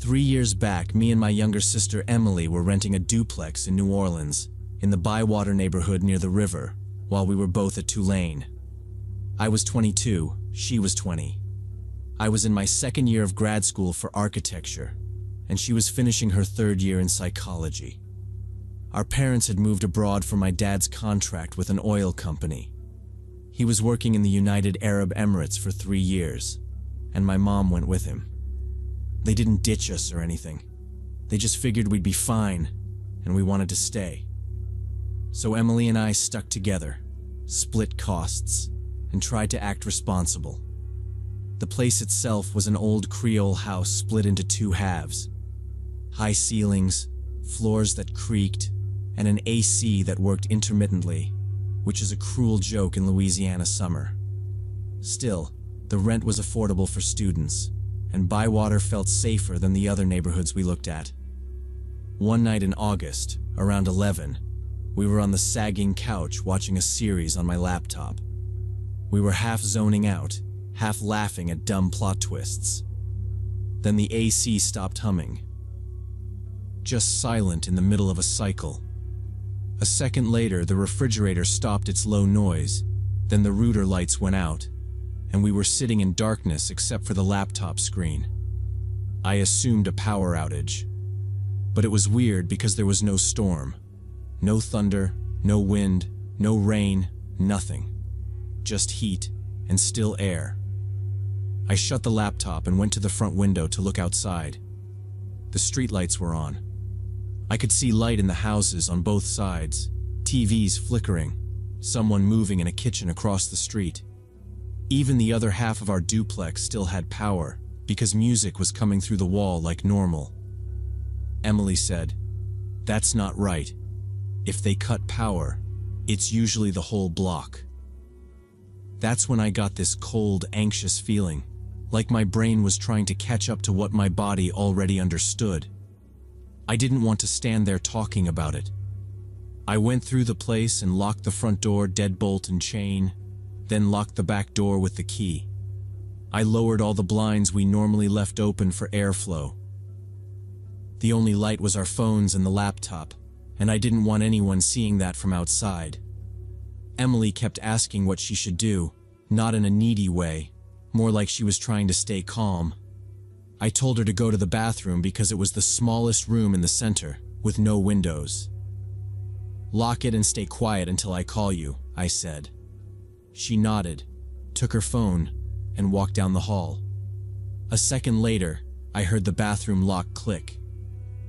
3 years back, me and my younger sister Emily were renting a duplex in New Orleans, in the Bywater neighborhood near the river, while we were both at Tulane. I was 22, she was 20. I was in my second year of grad school for architecture, and she was finishing her third year in psychology. Our parents had moved abroad for my dad's contract with an oil company. He was working in the United Arab Emirates for 3 years, and my mom went with him. They didn't ditch us or anything. They just figured we'd be fine, and we wanted to stay. So Emily and I stuck together, split costs, and tried to act responsible. The place itself was an old Creole house split into 2 halves. High ceilings, floors that creaked, and an AC that worked intermittently, which is a cruel joke in Louisiana summer. Still, the rent was affordable for students, and Bywater felt safer than the other neighborhoods we looked at. One night in August, around 11, we were on the sagging couch watching a series on my laptop. We were half zoning out, half laughing at dumb plot twists. Then the AC stopped humming. Just silent in the middle of a cycle. A second later, the refrigerator stopped its low noise, then the router lights went out, and we were sitting in darkness except for the laptop screen. I assumed a power outage. But it was weird because there was no storm. No thunder, no wind, no rain, nothing. Just heat and still air. I shut the laptop and went to the front window to look outside. The streetlights were on. I could see light in the houses on both sides, TVs flickering, someone moving in a kitchen across the street. Even the other half of our duplex still had power because music was coming through the wall like normal. Emily said, "That's not right. If they cut power, it's usually the whole block." That's when I got this cold, anxious feeling, like my brain was trying to catch up to what my body already understood. I didn't want to stand there talking about it. I went through the place and locked the front door deadbolt and chain, then locked the back door with the key. I lowered all the blinds we normally left open for airflow. The only light was our phones and the laptop, and I didn't want anyone seeing that from outside. Emily kept asking what she should do, not in a needy way, more like she was trying to stay calm. I told her to go to the bathroom because it was the smallest room in the center, with no windows. "Lock it and stay quiet until I call you," I said. She nodded, took her phone, and walked down the hall. A second later, I heard the bathroom lock click.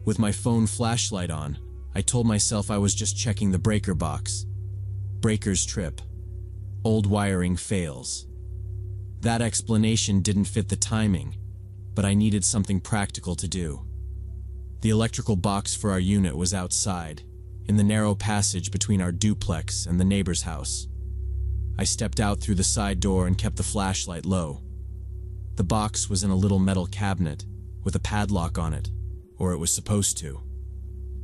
With my phone flashlight on, I told myself I was just checking the breaker box. Breakers trip. Old wiring fails. That explanation didn't fit the timing, but I needed something practical to do. The electrical box for our unit was outside, in the narrow passage between our duplex and the neighbor's house. I stepped out through the side door and kept the flashlight low. The box was in a little metal cabinet, with a padlock on it, or it was supposed to.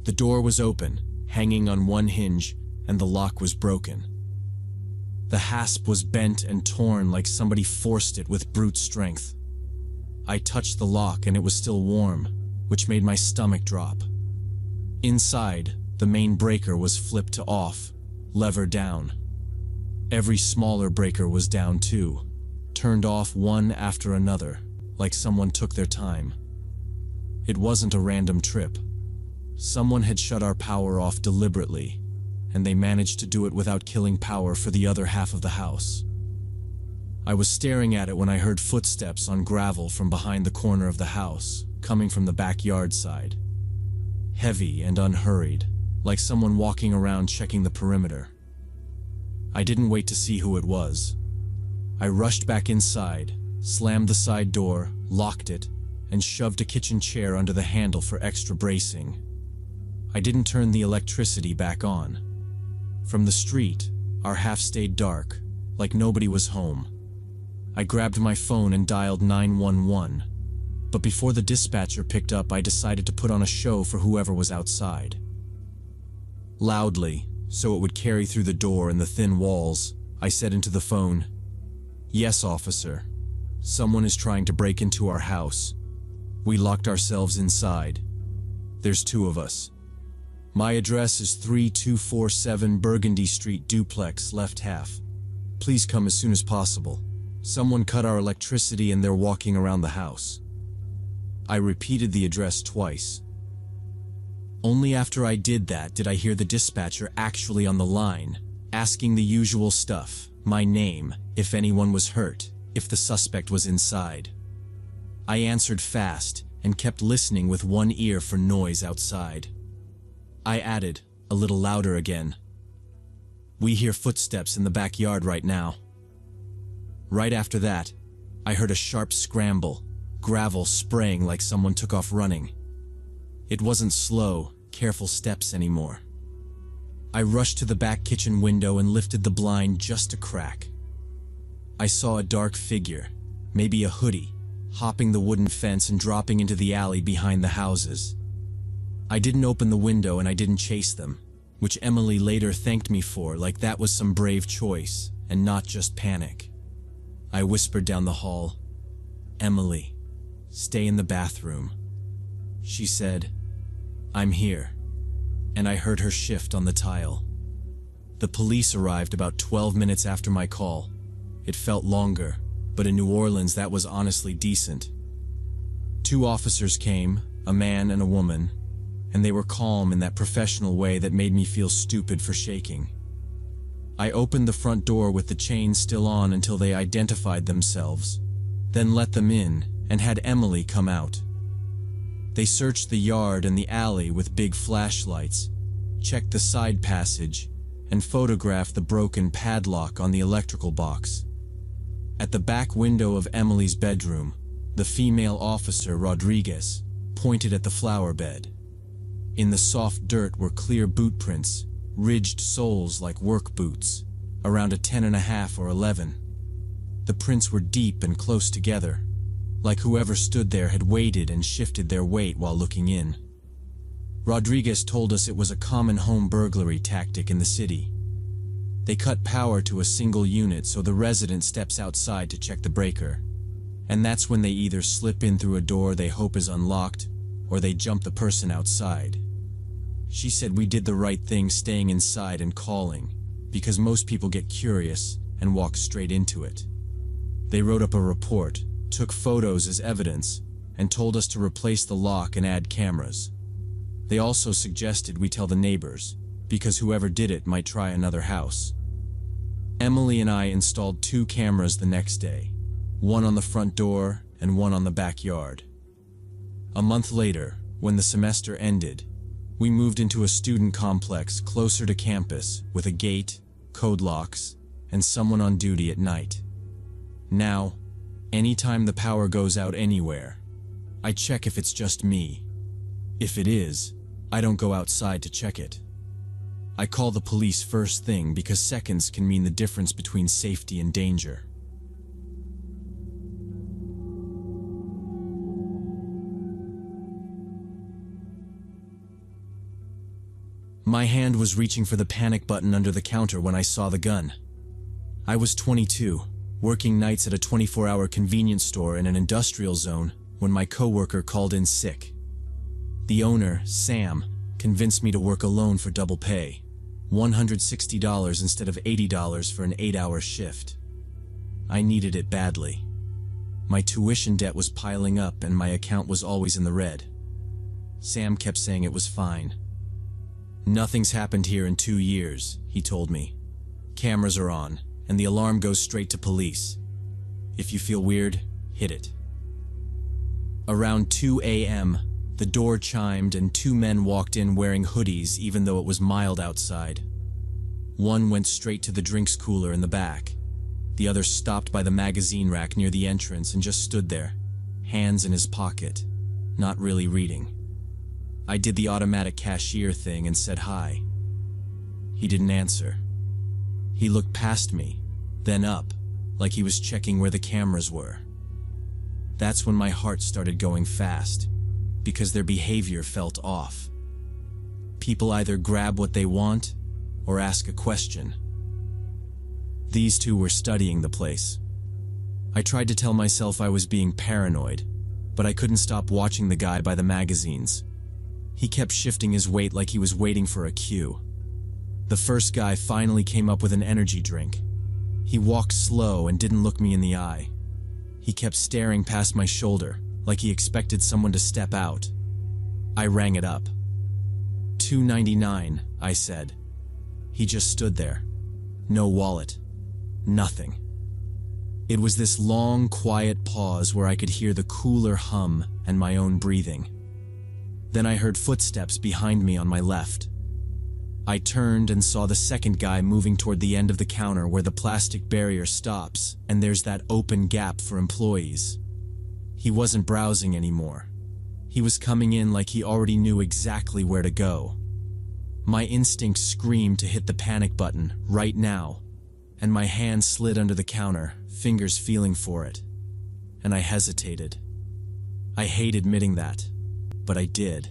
The door was open, hanging on one hinge, and the lock was broken. The hasp was bent and torn like somebody forced it with brute strength. I touched the lock and it was still warm, which made my stomach drop. Inside, the main breaker was flipped to off, lever down. Every smaller breaker was down too, turned off one after another, like someone took their time. It wasn't a random trip. Someone had shut our power off deliberately, and they managed to do it without killing power for the other half of the house. I was staring at it when I heard footsteps on gravel from behind the corner of the house, coming from the backyard side. Heavy and unhurried, like someone walking around checking the perimeter. I didn't wait to see who it was. I rushed back inside, slammed the side door, locked it, and shoved a kitchen chair under the handle for extra bracing. I didn't turn the electricity back on. From the street, our half stayed dark, like nobody was home. I grabbed my phone and dialed 911, but before the dispatcher picked up, I decided to put on a show for whoever was outside. Loudly, so it would carry through the door and the thin walls, I said into the phone, "Yes, officer. Someone is trying to break into our house. We locked ourselves inside. There's two of us. My address is 3247 Burgundy Street duplex, left half. Please come as soon as possible. Someone cut our electricity and they're walking around the house. I repeated the address twice. Only after I did that did I hear the dispatcher actually on the line, asking the usual stuff, my name, if anyone was hurt, if the suspect was inside. I answered fast and kept listening with one ear for noise outside. I added, a little louder again. We hear footsteps in the backyard right now. Right after that, I heard a sharp scramble, gravel spraying like someone took off running. It wasn't slow, careful steps anymore. I rushed to the back kitchen window and lifted the blind just a crack. I saw a dark figure, maybe a hoodie, hopping the wooden fence and dropping into the alley behind the houses. I didn't open the window and I didn't chase them, which Emily later thanked me for, like that was some brave choice and not just panic. I whispered down the hall, "Emily, stay in the bathroom." She said, "I'm here," and I heard her shift on the tile. The police arrived about 12 minutes after my call. It felt longer, but in New Orleans that was honestly decent. 2 officers came, a man and a woman, and they were calm in that professional way that made me feel stupid for shaking. I opened the front door with the chain still on until they identified themselves, then let them in and had Emily come out. They searched the yard and the alley with big flashlights, checked the side passage, and photographed the broken padlock on the electrical box. At the back window of Emily's bedroom, the female officer, Rodriguez, pointed at the flower bed. In the soft dirt were clear boot prints, ridged soles like work boots, around a 10.5 or 11. The prints were deep and close together, like whoever stood there had waited and shifted their weight while looking in. Rodriguez told us it was a common home burglary tactic in the city. They cut power to a single unit so the resident steps outside to check the breaker, and that's when they either slip in through a door they hope is unlocked, or they jump the person outside. She said we did the right thing staying inside and calling, because most people get curious and walk straight into it. They wrote up a report, took photos as evidence, and told us to replace the lock and add cameras. They also suggested we tell the neighbors, because whoever did it might try another house. Emily and I installed 2 cameras the next day, one on the front door and one on the backyard. A month later, when the semester ended, we moved into a student complex closer to campus with a gate, code locks, and someone on duty at night. Now, anytime the power goes out anywhere, I check if it's just me. If it is, I don't go outside to check it. I call the police first thing because seconds can mean the difference between safety and danger. My hand was reaching for the panic button under the counter when I saw the gun. I was 22, working nights at a 24-hour convenience store in an industrial zone when my coworker called in sick. The owner, Sam, convinced me to work alone for double pay, $160 instead of $80 for an 8-hour shift. I needed it badly. My tuition debt was piling up and my account was always in the red. Sam kept saying it was fine. "Nothing's happened here in 2 years," he told me. "Cameras are on, and the alarm goes straight to police. If you feel weird, hit it." Around 2 a.m., the door chimed and 2 men walked in wearing hoodies even though it was mild outside. One went straight to the drinks cooler in the back. The other stopped by the magazine rack near the entrance and just stood there, hands in his pocket, not really reading. I did the automatic cashier thing and said hi. He didn't answer. He looked past me, then up, like he was checking where the cameras were. That's when my heart started going fast, because their behavior felt off. People either grab what they want or ask a question. These 2 were studying the place. I tried to tell myself I was being paranoid, but I couldn't stop watching the guy by the magazines. He kept shifting his weight like he was waiting for a cue. The first guy finally came up with an energy drink. He walked slow and didn't look me in the eye. He kept staring past my shoulder, like he expected someone to step out. I rang it up. $2.99, I said. He just stood there. No wallet. Nothing. It was this long, quiet pause where I could hear the cooler hum and my own breathing. Then I heard footsteps behind me on my left. I turned and saw the second guy moving toward the end of the counter where the plastic barrier stops and there's that open gap for employees. He wasn't browsing anymore. He was coming in like he already knew exactly where to go. My instinct screamed to hit the panic button right now, and my hand slid under the counter, fingers feeling for it. And I hesitated. I hate admitting that, but I did.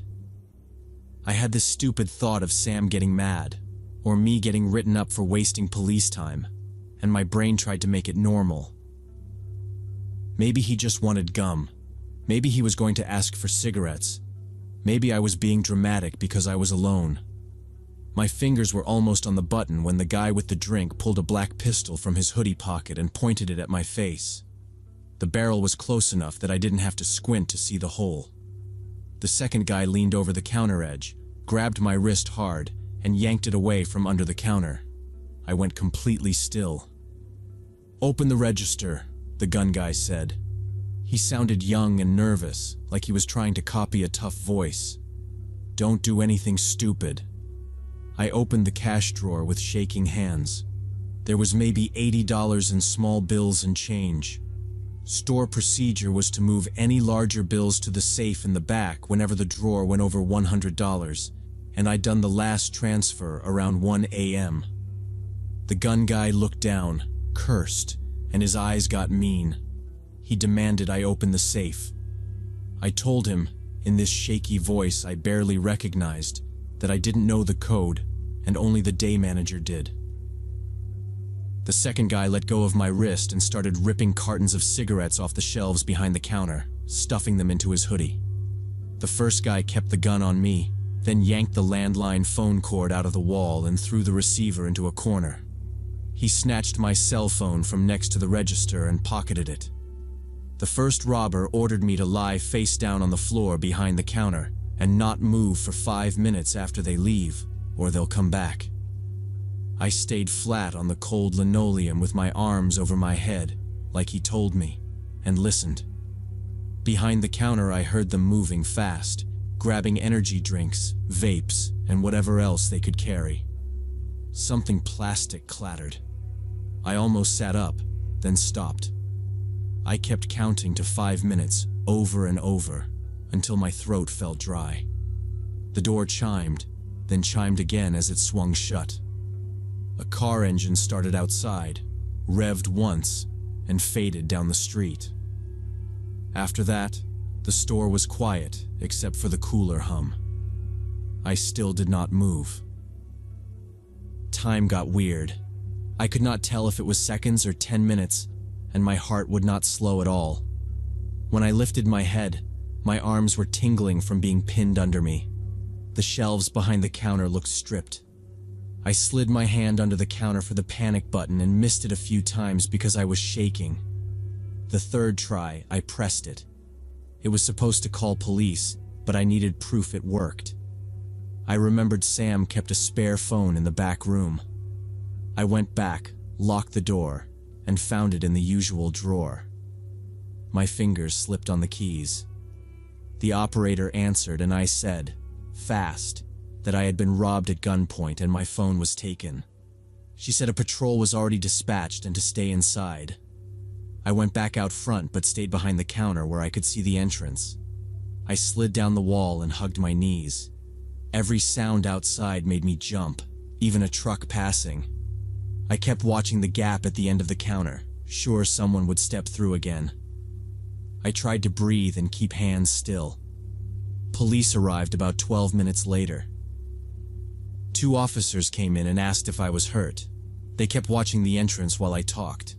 I had this stupid thought of Sam getting mad, or me getting written up for wasting police time, and my brain tried to make it normal. Maybe he just wanted gum. Maybe he was going to ask for cigarettes. Maybe I was being dramatic because I was alone. My fingers were almost on the button when the guy with the drink pulled a black pistol from his hoodie pocket and pointed it at my face. The barrel was close enough that I didn't have to squint to see the hole. The second guy leaned over the counter edge, grabbed my wrist hard, and yanked it away from under the counter. I went completely still. "Open the register," the gun guy said. He sounded young and nervous, like he was trying to copy a tough voice. "Don't do anything stupid." I opened the cash drawer with shaking hands. There was maybe $80 in small bills and change. Store procedure was to move any larger bills to the safe in the back whenever the drawer went over $100, and I'd done the last transfer around 1 a.m. The gun guy looked down, cursed, and his eyes got mean. He demanded I open the safe. I told him, in this shaky voice I barely recognized, that I didn't know the code, and only the day manager did. The second guy let go of my wrist and started ripping cartons of cigarettes off the shelves behind the counter, stuffing them into his hoodie. The first guy kept the gun on me, then yanked the landline phone cord out of the wall and threw the receiver into a corner. He snatched my cell phone from next to the register and pocketed it. The first robber ordered me to lie face down on the floor behind the counter and not move for 5 minutes after they leave, or they'll come back. I stayed flat on the cold linoleum with my arms over my head, like he told me, and listened. Behind the counter I heard them moving fast, grabbing energy drinks, vapes, and whatever else they could carry. Something plastic clattered. I almost sat up, then stopped. I kept counting to 5 minutes, over and over, until my throat felt dry. The door chimed, then chimed again as it swung shut. A car engine started outside, revved once, and faded down the street. After that, the store was quiet except for the cooler hum. I still did not move. Time got weird. I could not tell if it was seconds or 10 minutes, and my heart would not slow at all. When I lifted my head, my arms were tingling from being pinned under me. The shelves behind the counter looked stripped. I slid my hand under the counter for the panic button and missed it a few times because I was shaking. The third try, I pressed it. It was supposed to call police, but I needed proof it worked. I remembered Sam kept a spare phone in the back room. I went back, locked the door, and found it in the usual drawer. My fingers slipped on the keys. The operator answered and I said, fast, that I had been robbed at gunpoint and my phone was taken. She said a patrol was already dispatched and to stay inside. I went back out front but stayed behind the counter where I could see the entrance. I slid down the wall and hugged my knees. Every sound outside made me jump, even a truck passing. I kept watching the gap at the end of the counter, sure someone would step through again. I tried to breathe and keep hands still. Police arrived about 12 minutes later. 2 officers came in and asked if I was hurt. They kept watching the entrance while I talked.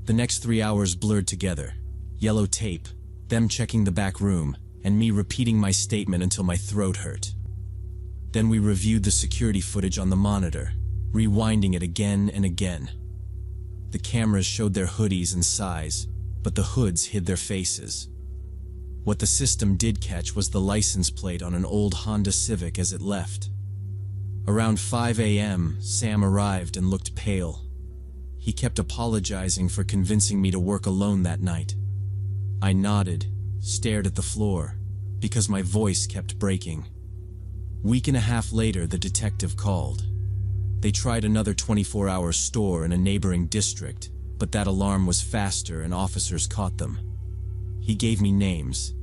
The next 3 hours blurred together. Yellow tape, them checking the back room, and me repeating my statement until my throat hurt. Then we reviewed the security footage on the monitor, rewinding it again and again. The cameras showed their hoodies and size, but the hoods hid their faces. What the system did catch was the license plate on an old Honda Civic as it left. Around 5 a.m., Sam arrived and looked pale. He kept apologizing for convincing me to work alone that night. I nodded, stared at the floor, because my voice kept breaking. Week and a half later, the detective called. They tried another 24-hour store in a neighboring district, but that alarm was faster and officers caught them. He gave me names: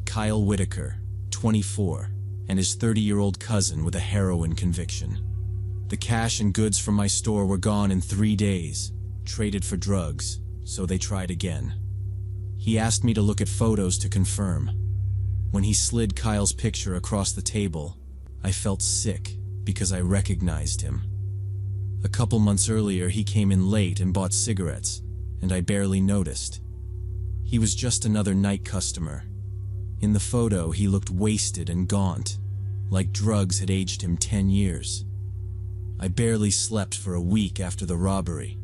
Kyle Whitaker, 24, and his 30-year-old cousin with a heroin conviction. The cash and goods from my store were gone in 3 days, traded for drugs, so they tried again. He asked me to look at photos to confirm. When he slid Kyle's picture across the table, I felt sick because I recognized him. A couple months earlier, he came in late and bought cigarettes, and I barely noticed. He was just another night customer. In the photo, he looked wasted and gaunt, like drugs had aged him 10 years. I barely slept for a week after the robbery.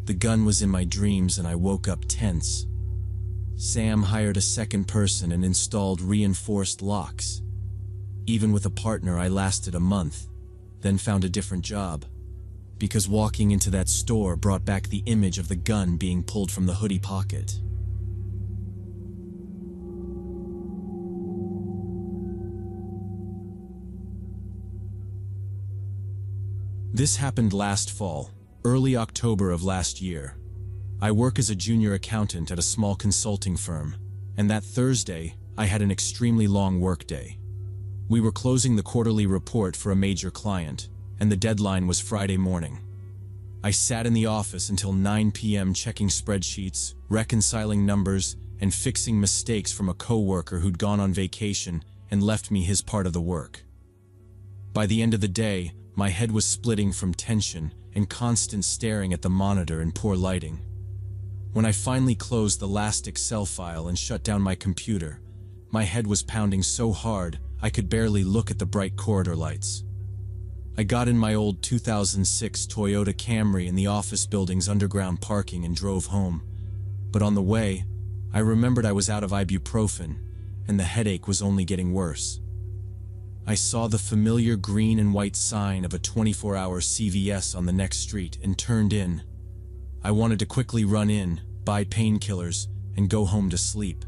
The gun was in my dreams and I woke up tense. Sam hired a second person and installed reinforced locks. Even with a partner, I lasted a month, then found a different job, because walking into that store brought back the image of the gun being pulled from the hoodie pocket. This happened last fall, early October of last year. I work as a junior accountant at a small consulting firm, and that Thursday, I had an extremely long workday. We were closing the quarterly report for a major client, and the deadline was Friday morning. I sat in the office until 9 p.m. checking spreadsheets, reconciling numbers, and fixing mistakes from a coworker who'd gone on vacation and left me his part of the work. By the end of the day, my head was splitting from tension and constant staring at the monitor in poor lighting. When I finally closed the last Excel file and shut down my computer, my head was pounding so hard I could barely look at the bright corridor lights. I got in my old 2006 Toyota Camry in the office building's underground parking and drove home. But on the way, I remembered I was out of ibuprofen, and the headache was only getting worse. I saw the familiar green and white sign of a 24-hour CVS on the next street and turned in. I wanted to quickly run in, buy painkillers, and go home to sleep.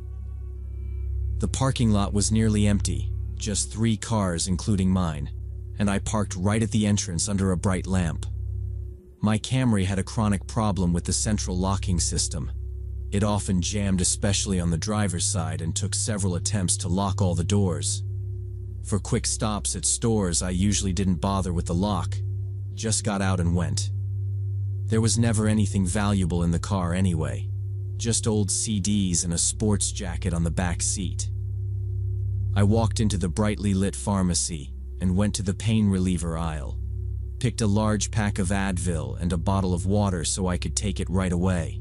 The parking lot was nearly empty, just 3 cars including mine, and I parked right at the entrance under a bright lamp. My Camry had a chronic problem with the central locking system. It often jammed, especially on the driver's side, and took several attempts to lock all the doors. For quick stops at stores, I usually didn't bother with the lock, just got out and went. There was never anything valuable in the car anyway, just old CDs and a sports jacket on the back seat. I walked into the brightly lit pharmacy and went to the pain reliever aisle, picked a large pack of Advil and a bottle of water so I could take it right away.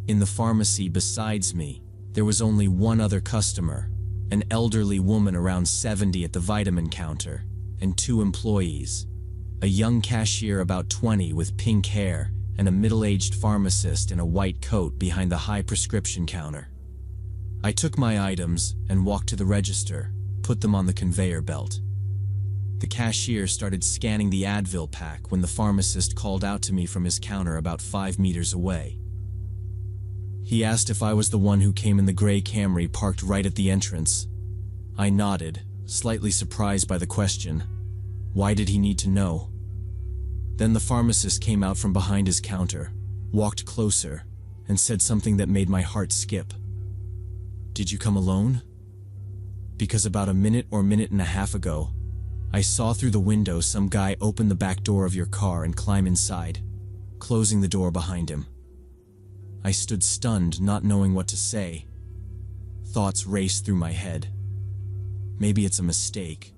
In the pharmacy besides me, there was only one other customer, an elderly woman around 70 at the vitamin counter, and 2 employees, a young cashier about 20 with pink hair and a middle-aged pharmacist in a white coat behind the high prescription counter. I took my items and walked to the register, put them on the conveyor belt. The cashier started scanning the Advil pack when the pharmacist called out to me from his counter about 5 meters away. He asked if I was the one who came in the gray Camry parked right at the entrance. I nodded, slightly surprised by the question. Why did he need to know? Then the pharmacist came out from behind his counter, walked closer, and said something that made my heart skip. Did you come alone? Because about a minute or minute and a half ago, I saw through the window some guy open the back door of your car and climb inside, closing the door behind him. I stood stunned, not knowing what to say. Thoughts raced through my head. Maybe it's a mistake.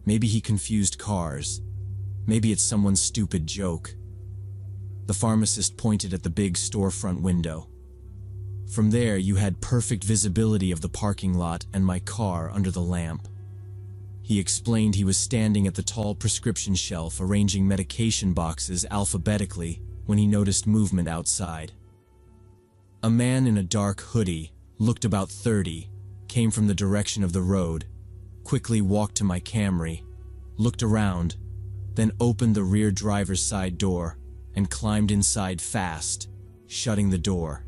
Maybe he confused cars. Maybe it's someone's stupid joke. The pharmacist pointed at the big storefront window. From there, you had perfect visibility of the parking lot and my car under the lamp. He explained he was standing at the tall prescription shelf arranging medication boxes alphabetically when he noticed movement outside. A man in a dark hoodie, looked about 30, came from the direction of the road, quickly walked to my Camry, looked around, then opened the rear driver's side door and climbed inside fast, shutting the door.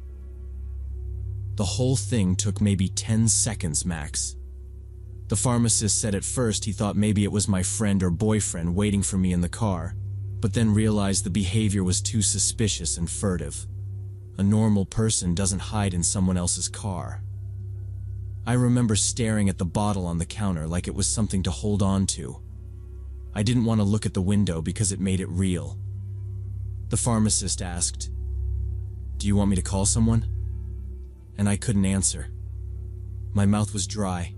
The whole thing took maybe 10 seconds max. The pharmacist said at first he thought maybe it was my friend or boyfriend waiting for me in the car, but then realized the behavior was too suspicious and furtive. A normal person doesn't hide in someone else's car. I remember staring at the bottle on the counter like it was something to hold on to. I didn't want to look at the window because it made it real. The pharmacist asked, "Do you want me to call someone?" And I couldn't answer. My mouth was dry,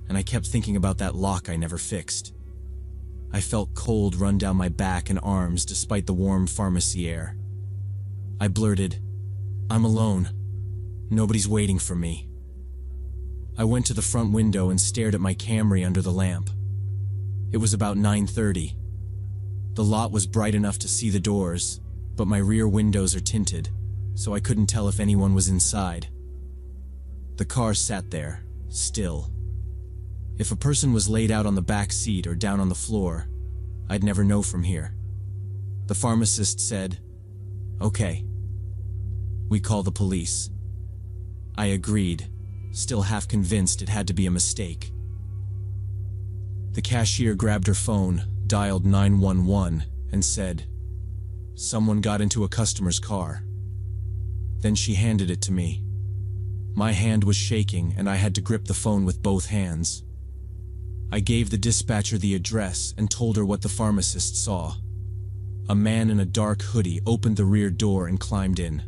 and I kept thinking about that lock I never fixed. I felt cold run down my back and arms despite the warm pharmacy air. I blurted, "I'm alone. Nobody's waiting for me." I went to the front window and stared at my Camry under the lamp. It was about 9:30. The lot was bright enough to see the doors, but my rear windows are tinted, so I couldn't tell if anyone was inside. The car sat there, still. If a person was laid out on the back seat or down on the floor, I'd never know from here. The pharmacist said, "Okay. We call the police." I agreed, still half convinced it had to be a mistake. The cashier grabbed her phone, dialed 911, and said, "Someone got into a customer's car." Then she handed it to me. My hand was shaking and I had to grip the phone with both hands. I gave the dispatcher the address and told her what the pharmacist saw. A man in a dark hoodie opened the rear door and climbed in.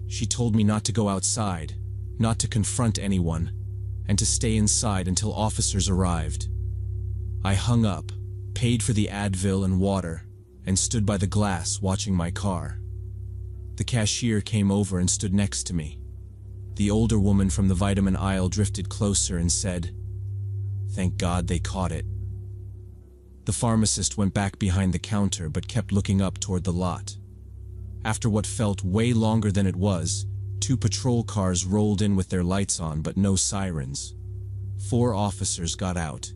She told me not to go outside, not to confront anyone, and to stay inside until officers arrived. I hung up, paid for the Advil and water, and stood by the glass watching my car. The cashier came over and stood next to me. The older woman from the vitamin aisle drifted closer and said, "Thank God they caught it." The pharmacist went back behind the counter but kept looking up toward the lot. After what felt way longer than it was, 2 patrol cars rolled in with their lights on but no sirens. 4 officers got out.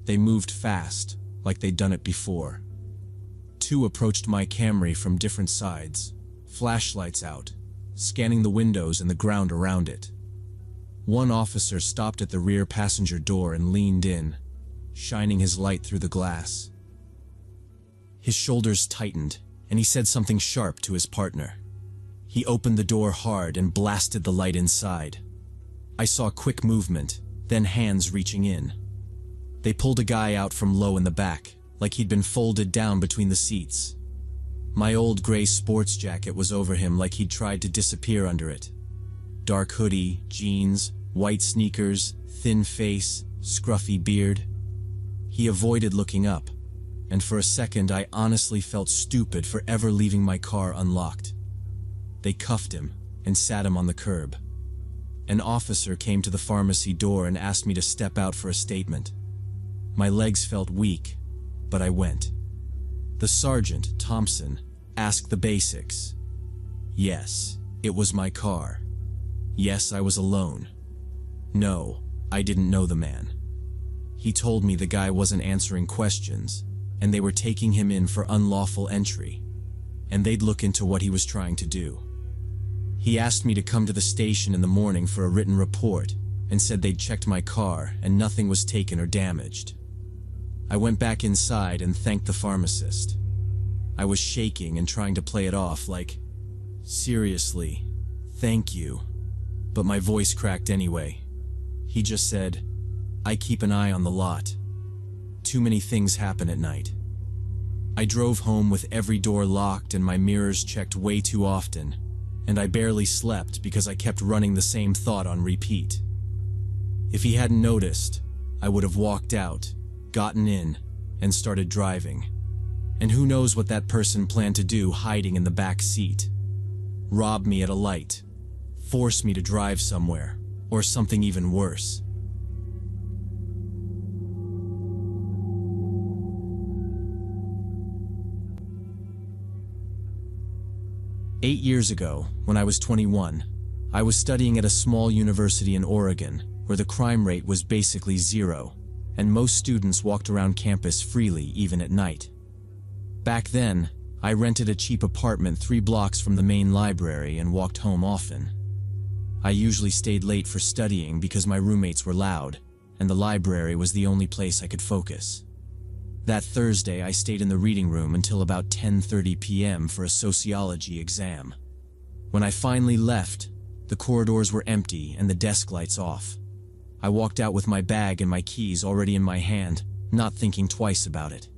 They moved fast, like they'd done it before. 2 approached my Camry from different sides, flashlights out, scanning the windows and the ground around it. 1 officer stopped at the rear passenger door and leaned in, shining his light through the glass. His shoulders tightened, and he said something sharp to his partner. He opened the door hard and blasted the light inside. I saw quick movement, then hands reaching in. They pulled a guy out from low in the back, like he'd been folded down between the seats. My old gray sports jacket was over him like he'd tried to disappear under it. Dark hoodie, jeans, white sneakers, thin face, scruffy beard. He avoided looking up, and for a second I honestly felt stupid for ever leaving my car unlocked. They cuffed him and sat him on the curb. An officer came to the pharmacy door and asked me to step out for a statement. My legs felt weak, but I went. The sergeant, Thompson, asked the basics. Yes, it was my car. Yes, I was alone. No, I didn't know the man. He told me the guy wasn't answering questions, and they were taking him in for unlawful entry, and they'd look into what he was trying to do. He asked me to come to the station in the morning for a written report, and said they'd checked my car and nothing was taken or damaged. I went back inside and thanked the pharmacist. I was shaking and trying to play it off like, "Seriously, thank you." But my voice cracked anyway. He just said, "I keep an eye on the lot. Too many things happen at night." I drove home with every door locked and my mirrors checked way too often, and I barely slept because I kept running the same thought on repeat. If he hadn't noticed, I would have walked out, gotten in, and started driving. And who knows what that person planned to do hiding in the back seat. Rob me at a light. force me to drive somewhere, or something even worse. Eight years ago, when I was 21, I was studying at a small university in Oregon, where the crime rate was basically zero, and most students walked around campus freely even at night. Back then, I rented a cheap apartment 3 blocks from the main library and walked home often. I usually stayed late for studying because my roommates were loud, and the library was the only place I could focus. That Thursday, I stayed in the reading room until about 10:30 p.m. for a sociology exam. When I finally left, the corridors were empty and the desk lights off. I walked out with my bag and my keys already in my hand, not thinking twice about it.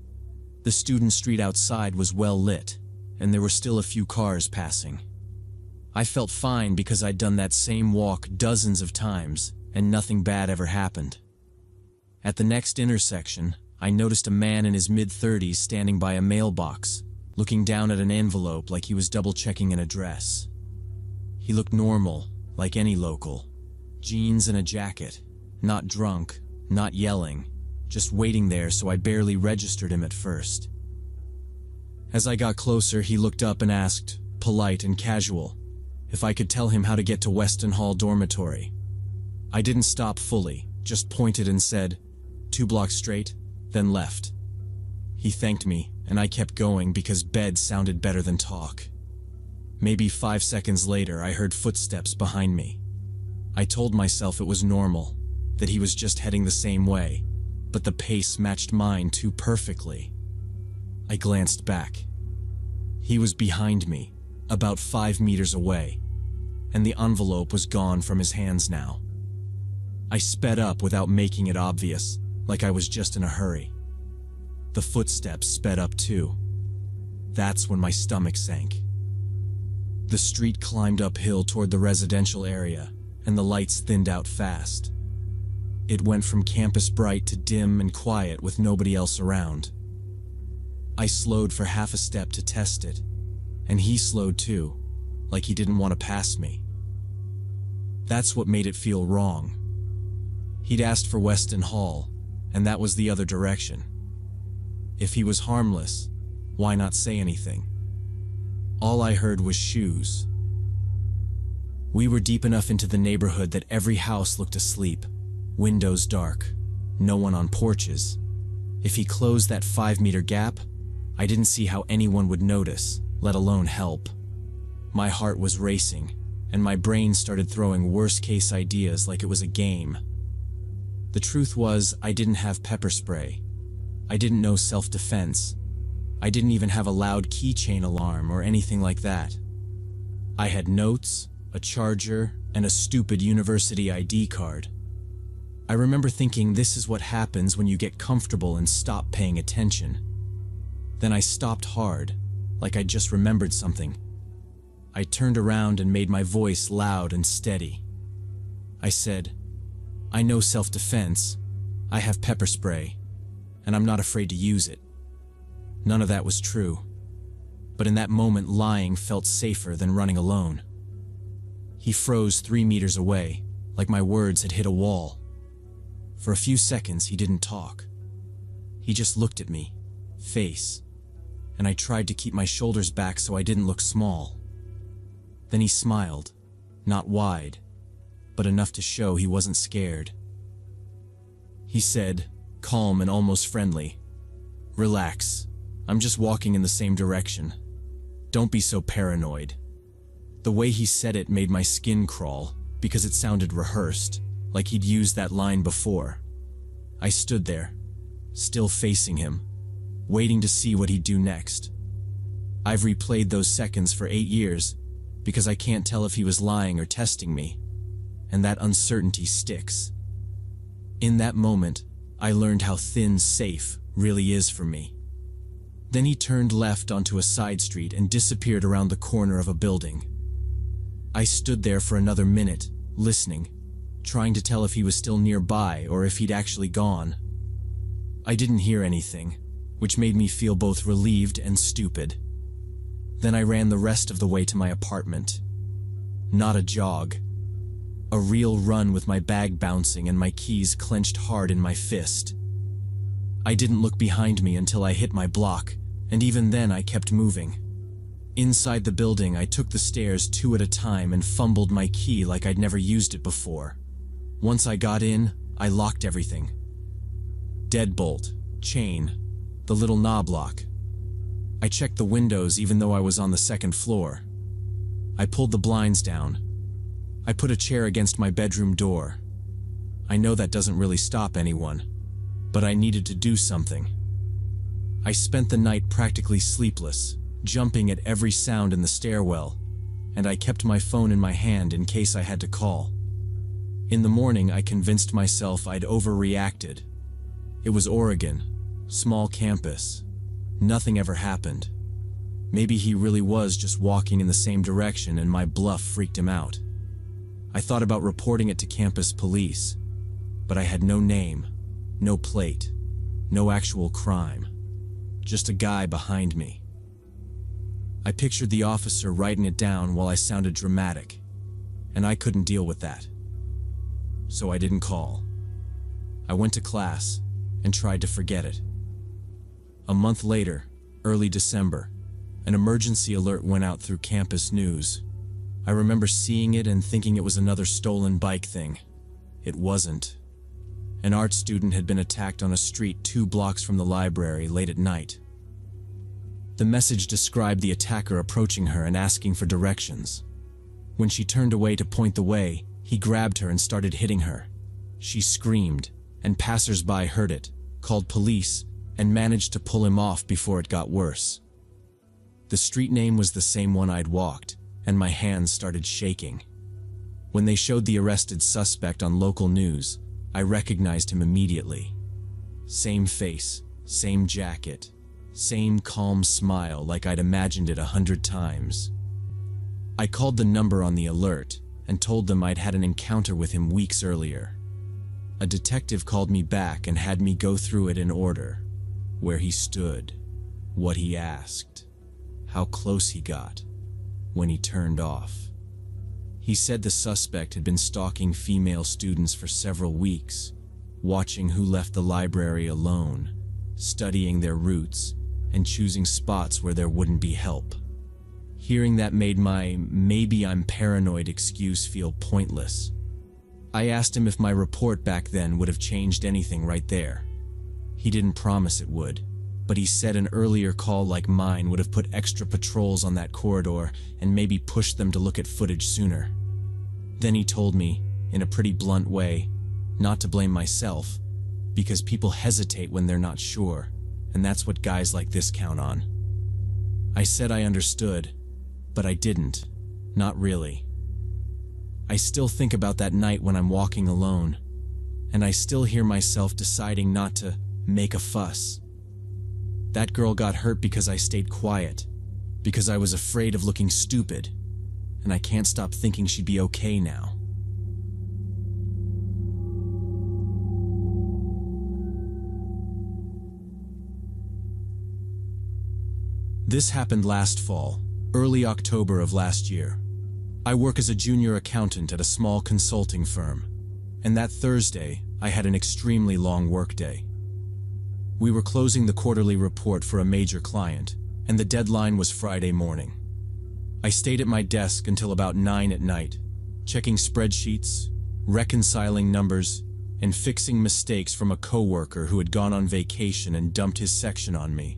The student street outside was well lit, and there were still a few cars passing. I felt fine because I'd done that same walk dozens of times, and nothing bad ever happened. At the next intersection, I noticed a man in his mid-30s standing by a mailbox, looking down at an envelope like he was double-checking an address. He looked normal, like any local. Jeans and a jacket. Not drunk, not yelling, just waiting there, so I barely registered him at first. As I got closer, he looked up and asked, polite and casual, if I could tell him how to get to Weston Hall dormitory. I didn't stop fully, just pointed and said, 2 blocks straight, then left. He thanked me, and I kept going because bed sounded better than talk. Maybe 5 seconds later, I heard footsteps behind me. I told myself it was normal, that he was just heading the same way, but the pace matched mine too perfectly. I glanced back. He was behind me, about 5 meters away, and the envelope was gone from his hands now. I sped up without making it obvious, like I was just in a hurry. The footsteps sped up too. That's when my stomach sank. The street climbed uphill toward the residential area, and the lights thinned out fast. It went from campus bright to dim and quiet with nobody else around. I slowed for half a step to test it, and he slowed too, like he didn't want to pass me. That's what made it feel wrong. He'd asked for Weston Hall, and that was the other direction. If he was harmless, why not say anything? All I heard was shoes. We were deep enough into the neighborhood that every house looked asleep, windows dark, no one on porches. If he closed that 5-meter gap, I didn't see how anyone would notice, let alone help. My heart was racing, and my brain started throwing worst-case ideas like it was a game. The truth was, I didn't have pepper spray. I didn't know self-defense. I didn't even have a loud keychain alarm or anything like that. I had notes, a charger, and a stupid university ID card. I remember thinking this is what happens when you get comfortable and stop paying attention. Then I stopped hard, like I just remembered something. I turned around and made my voice loud and steady. I said, I know self-defense, I have pepper spray, and I'm not afraid to use it. None of that was true, but in that moment lying felt safer than running alone. He froze 3 meters away, like my words had hit a wall. For a few seconds he didn't talk. He just looked at me, face, and I tried to keep my shoulders back so I didn't look small. Then he smiled, not wide, but enough to show he wasn't scared. He said, calm and almost friendly, relax, I'm just walking in the same direction. Don't be so paranoid. The way he said it made my skin crawl because it sounded rehearsed, like he'd used that line before. I stood there, still facing him, waiting to see what he'd do next. I've replayed those seconds for 8 years because I can't tell if he was lying or testing me, and that uncertainty sticks. In that moment, I learned how thin safe really is for me. Then he turned left onto a side street and disappeared around the corner of a building. I stood there for another minute, listening, trying to tell if he was still nearby or if he'd actually gone. I didn't hear anything, which made me feel both relieved and stupid. Then I ran the rest of the way to my apartment. Not a jog, A real run with my bag bouncing and my keys clenched hard in my fist. I didn't look behind me until I hit my block, and even then I kept moving. Inside the building, I took the stairs 2 at a time and fumbled my key like I'd never used it before. Once I got in, I locked everything. Deadbolt, chain, the little knob lock. I checked the windows even though I was on the 2nd floor. I pulled the blinds down. I put a chair against my bedroom door. I know that doesn't really stop anyone, but I needed to do something. I spent the night practically sleepless, jumping at every sound in the stairwell, and I kept my phone in my hand in case I had to call. In the morning, I convinced myself I'd overreacted. It was Oregon, small campus. Nothing ever happened. Maybe he really was just walking in the same direction and my bluff freaked him out. I thought about reporting it to campus police, but I had no name, no plate, no actual crime, just a guy behind me. I pictured the officer writing it down while I sounded dramatic, and I couldn't deal with that. So I didn't call. I went to class and tried to forget it. A month later, early December, an emergency alert went out through campus news. I remember seeing it and thinking it was another stolen bike thing. It wasn't. An art student had been attacked on a street 2 blocks from the library late at night. The message described the attacker approaching her and asking for directions. When she turned away to point the way, he grabbed her and started hitting her. She screamed, and passers-by heard it, called police, and managed to pull him off before it got worse. The street name was the same one I'd walked, and my hands started shaking. When they showed the arrested suspect on local news, I recognized him immediately. Same face, same jacket, same calm smile like I'd imagined it 100 times. I called the number on the alert and told them I'd had an encounter with him weeks earlier. A detective called me back and had me go through it in order. Where he stood, what he asked, how close he got, when he turned off. He said the suspect had been stalking female students for several weeks, watching who left the library alone, studying their routes, and choosing spots where there wouldn't be help. Hearing that made my "maybe I'm paranoid" excuse feel pointless. I asked him if my report back then would have changed anything right there. He didn't promise it would, but he said an earlier call like mine would have put extra patrols on that corridor and maybe pushed them to look at footage sooner. Then he told me, in a pretty blunt way, not to blame myself, because people hesitate when they're not sure, and that's what guys like this count on. I said I understood, but I didn't. Not really. I still think about that night when I'm walking alone, and I still hear myself deciding not to make a fuss. That girl got hurt because I stayed quiet, because I was afraid of looking stupid, and I can't stop thinking she'd be okay now. This happened last fall, early October of last year. I work as a junior accountant at a small consulting firm, and that Thursday, I had an extremely long workday. We were closing the quarterly report for a major client, and the deadline was Friday morning. I stayed at my desk until about 9 at night, checking spreadsheets, reconciling numbers, and fixing mistakes from a coworker who had gone on vacation and dumped his section on me.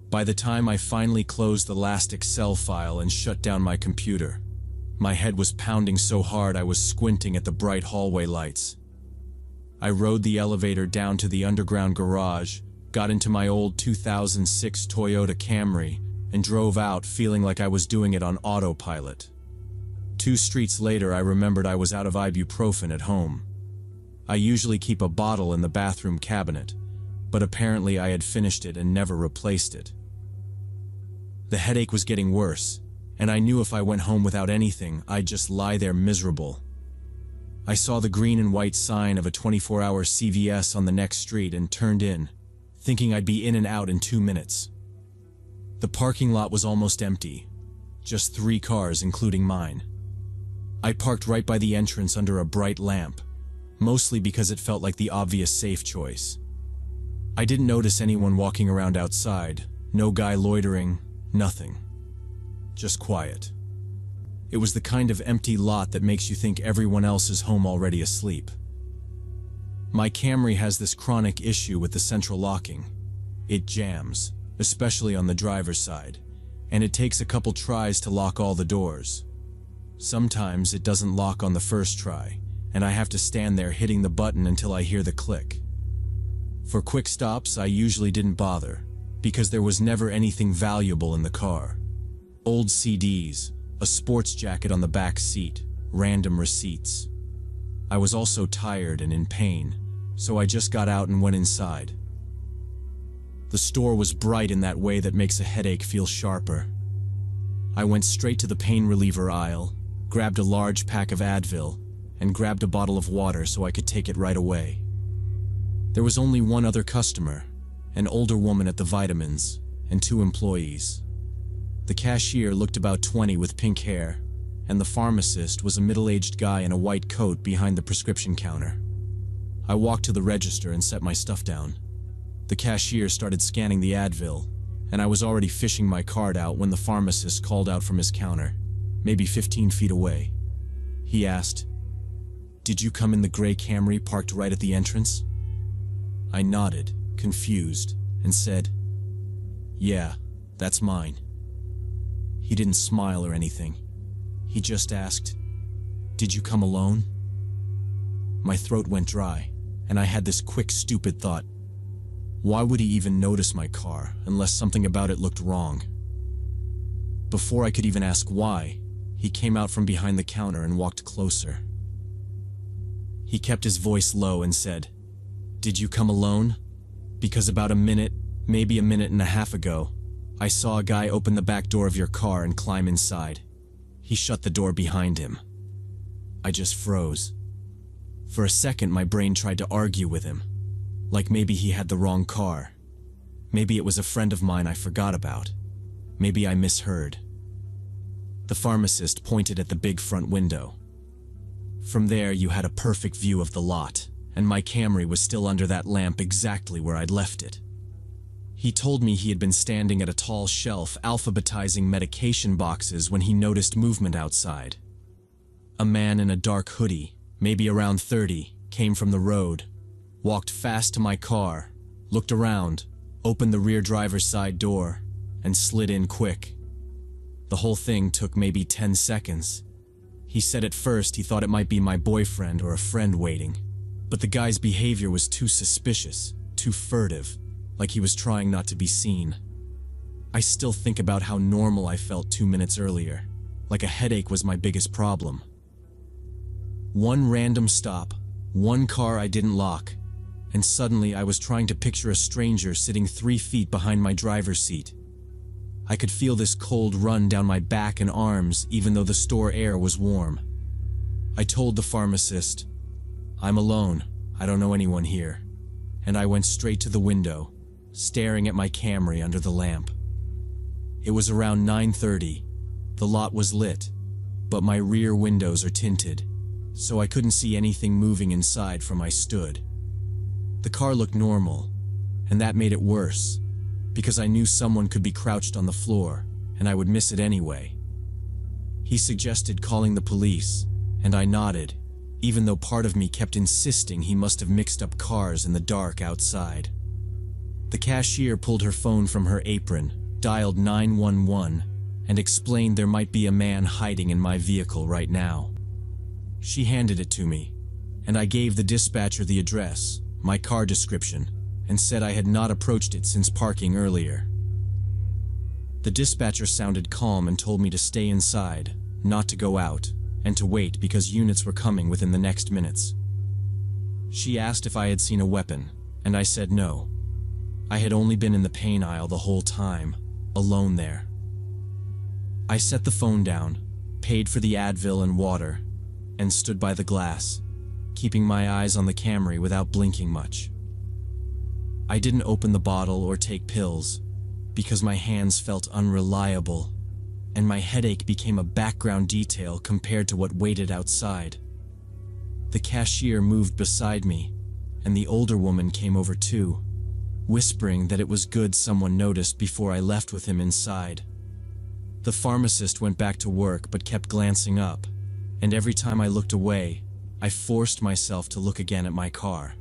By the time I finally closed the last Excel file and shut down my computer, my head was pounding so hard I was squinting at the bright hallway lights. I rode the elevator down to the underground garage, got into my old 2006 Toyota Camry, and drove out feeling like I was doing it on autopilot. 2 streets later, I remembered I was out of ibuprofen at home. I usually keep a bottle in the bathroom cabinet, but apparently I had finished it and never replaced it. The headache was getting worse, and I knew if I went home without anything, I'd just lie there miserable. I saw the green and white sign of a 24-hour CVS on the next street and turned in, thinking I'd be in and out in 2 minutes. The parking lot was almost empty, just 3 cars including mine. I parked right by the entrance under a bright lamp, mostly because it felt like the obvious safe choice. I didn't notice anyone walking around outside, no guy loitering, nothing. Just quiet. It was the kind of empty lot that makes you think everyone else is home already asleep. My Camry has this chronic issue with the central locking. It jams, especially on the driver's side, and it takes a couple tries to lock all the doors. Sometimes it doesn't lock on the first try, and I have to stand there hitting the button until I hear the click. For quick stops, I usually didn't bother, because there was never anything valuable in the car. Old CDs, a sports jacket on the back seat, random receipts. I was also tired and in pain, so I just got out and went inside. The store was bright in that way that makes a headache feel sharper. I went straight to the pain reliever aisle, grabbed a large pack of Advil, and grabbed a bottle of water so I could take it right away. There was only one other customer, an older woman at the vitamins, and 2 employees. The cashier looked about 20 with pink hair, and the pharmacist was a middle-aged guy in a white coat behind the prescription counter. I walked to the register and set my stuff down. The cashier started scanning the Advil, and I was already fishing my card out when the pharmacist called out from his counter, maybe 15 feet away. He asked, "Did you come in the gray Camry parked right at the entrance?" I nodded, confused, and said, "Yeah, that's mine." He didn't smile or anything. He just asked, "Did you come alone?" My throat went dry, and I had this quick, stupid thought. Why would he even notice my car unless something about it looked wrong? Before I could even ask why, he came out from behind the counter and walked closer. He kept his voice low and said, "Did you come alone? Because about a minute, maybe a minute and a half ago, I saw a guy open the back door of your car and climb inside. He shut the door behind him." I just froze. For a second, my brain tried to argue with him, like maybe he had the wrong car. Maybe it was a friend of mine I forgot about. Maybe I misheard. The pharmacist pointed at the big front window. From there, you had a perfect view of the lot, and my Camry was still under that lamp exactly where I'd left it. He told me he had been standing at a tall shelf alphabetizing medication boxes when he noticed movement outside. A man in a dark hoodie, maybe around 30, came from the road, walked fast to my car, looked around, opened the rear driver's side door, and slid in quick. The whole thing took maybe 10 seconds. He said at first he thought it might be my boyfriend or a friend waiting, but the guy's behavior was too suspicious, too furtive, like he was trying not to be seen. I still think about how normal I felt 2 minutes earlier, like a headache was my biggest problem. One random stop, one car I didn't lock, and suddenly I was trying to picture a stranger sitting 3 feet behind my driver's seat. I could feel this cold run down my back and arms even though the store air was warm. I told the pharmacist, "I'm alone, I don't know anyone here," and I went straight to the window, staring at my Camry under the lamp. It was around 9:30. The lot was lit, but my rear windows are tinted, so I couldn't see anything moving inside from I stood. The car looked normal, and that made it worse, because I knew someone could be crouched on the floor, and I would miss it anyway. He suggested calling the police, and I nodded, even though part of me kept insisting he must have mixed up cars in the dark outside. The cashier pulled her phone from her apron, dialed 911, and explained there might be a man hiding in my vehicle right now. She handed it to me, and I gave the dispatcher the address, my car description, and said I had not approached it since parking earlier. The dispatcher sounded calm and told me to stay inside, not to go out, and to wait because units were coming within the next minutes. She asked if I had seen a weapon, and I said no. I had only been in the pain aisle the whole time, alone there. I set the phone down, paid for the Advil and water, and stood by the glass, keeping my eyes on the Camry without blinking much. I didn't open the bottle or take pills, because my hands felt unreliable, and my headache became a background detail compared to what waited outside. The cashier moved beside me, and the older woman came over too, whispering that it was good someone noticed before I left with him inside. The pharmacist went back to work but kept glancing up, and every time I looked away, I forced myself to look again at my car.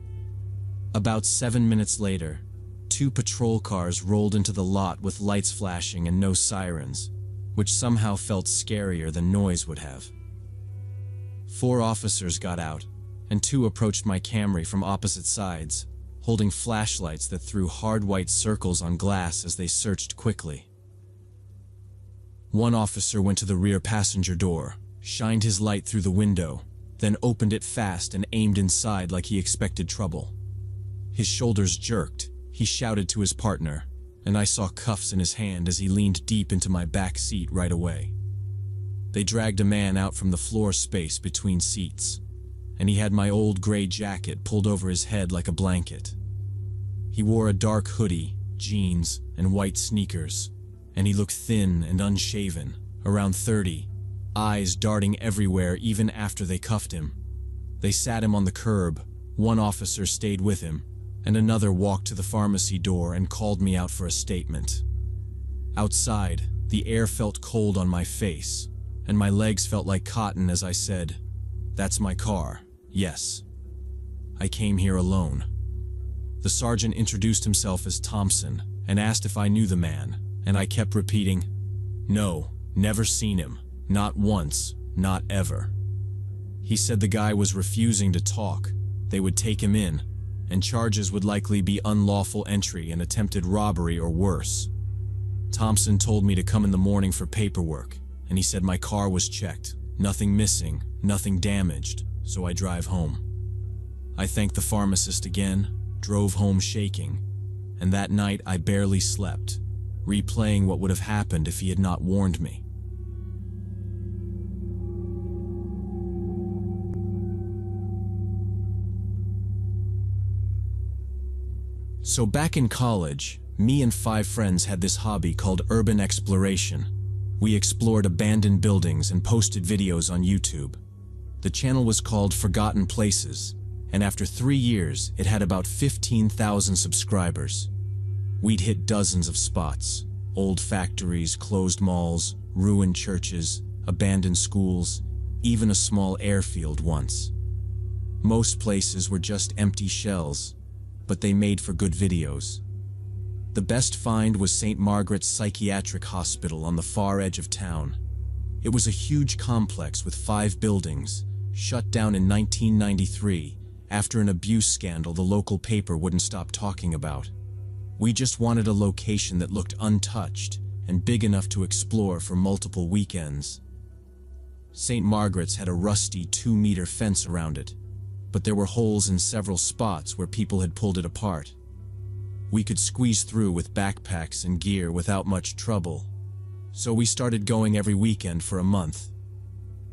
About 7 minutes later, 2 patrol cars rolled into the lot with lights flashing and no sirens, which somehow felt scarier than noise would have. 4 officers got out, and 2 approached my Camry from opposite sides, holding flashlights that threw hard white circles on glass as they searched quickly. One officer went to the rear passenger door, shined his light through the window, then opened it fast and aimed inside like he expected trouble. His shoulders jerked, he shouted to his partner, and I saw cuffs in his hand as he leaned deep into my back seat right away. They dragged a man out from the floor space between seats, and he had my old gray jacket pulled over his head like a blanket. He wore a dark hoodie, jeans, and white sneakers, and he looked thin and unshaven, around 30, eyes darting everywhere even after they cuffed him. They sat him on the curb, one officer stayed with him, and another walked to the pharmacy door and called me out for a statement. Outside, the air felt cold on my face, and my legs felt like cotton as I said, "That's my car, yes. I came here alone." The sergeant introduced himself as Thompson and asked if I knew the man, and I kept repeating, "No, never seen him, not once, not ever." He said the guy was refusing to talk, they would take him in, and charges would likely be unlawful entry and attempted robbery or worse. Thompson told me to come in the morning for paperwork, and he said my car was checked, nothing missing, nothing damaged, so I drive home. I thanked the pharmacist again, drove home shaking, and that night I barely slept, replaying what would have happened if he had not warned me. So back in college, me and 5 friends had this hobby called urban exploration. We explored abandoned buildings and posted videos on YouTube. The channel was called Forgotten Places, and after 3 years, it had about 15,000 subscribers. We'd hit dozens of spots: old factories, closed malls, ruined churches, abandoned schools, even a small airfield once. Most places were just empty shells, but they made for good videos. The best find was St. Margaret's Psychiatric Hospital on the far edge of town. It was a huge complex with 5 buildings, shut down in 1993 after an abuse scandal the local paper wouldn't stop talking about. We just wanted a location that looked untouched and big enough to explore for multiple weekends. St. Margaret's had a rusty 2-meter fence around it, but there were holes in several spots where people had pulled it apart. We could squeeze through with backpacks and gear without much trouble, so we started going every weekend for a month.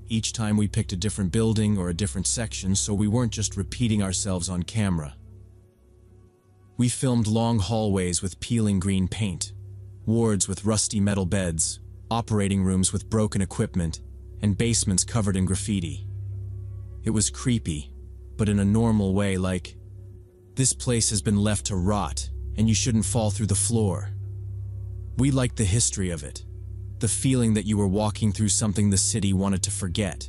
Each time we picked a different building or a different section, so we weren't just repeating ourselves on camera. We filmed long hallways with peeling green paint, wards with rusty metal beds, operating rooms with broken equipment, and basements covered in graffiti. It was creepy, but in a normal way, like, this place has been left to rot and you shouldn't fall through the floor. We liked the history of it, the feeling that you were walking through something the city wanted to forget.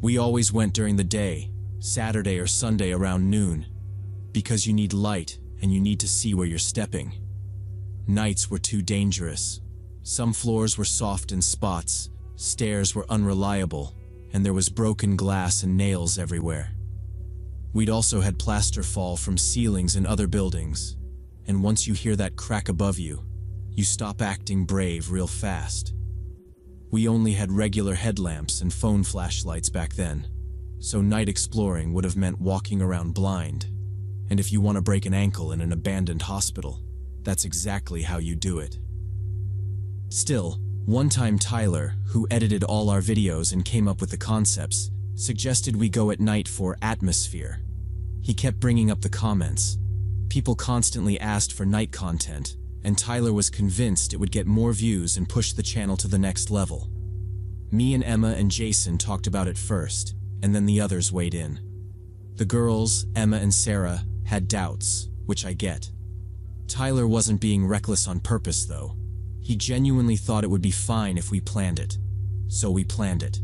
We always went during the day, Saturday or Sunday around noon, because you need light and you need to see where you're stepping. Nights were too dangerous. Some floors were soft in spots, stairs were unreliable, and there was broken glass and nails everywhere. We'd also had plaster fall from ceilings in other buildings, and once you hear that crack above you, you stop acting brave real fast. We only had regular headlamps and phone flashlights back then, so night exploring would have meant walking around blind. And if you want to break an ankle in an abandoned hospital, that's exactly how you do it. Still, one time Tyler, who edited all our videos and came up with the concepts, suggested we go at night for atmosphere. He kept bringing up the comments. People constantly asked for night content, and Tyler was convinced it would get more views and push the channel to the next level. Me and Emma and Jason talked about it first, and then the others weighed in. The girls, Emma and Sarah, had doubts, which I get. Tyler wasn't being reckless on purpose, though. He genuinely thought it would be fine if we planned it. So we planned it.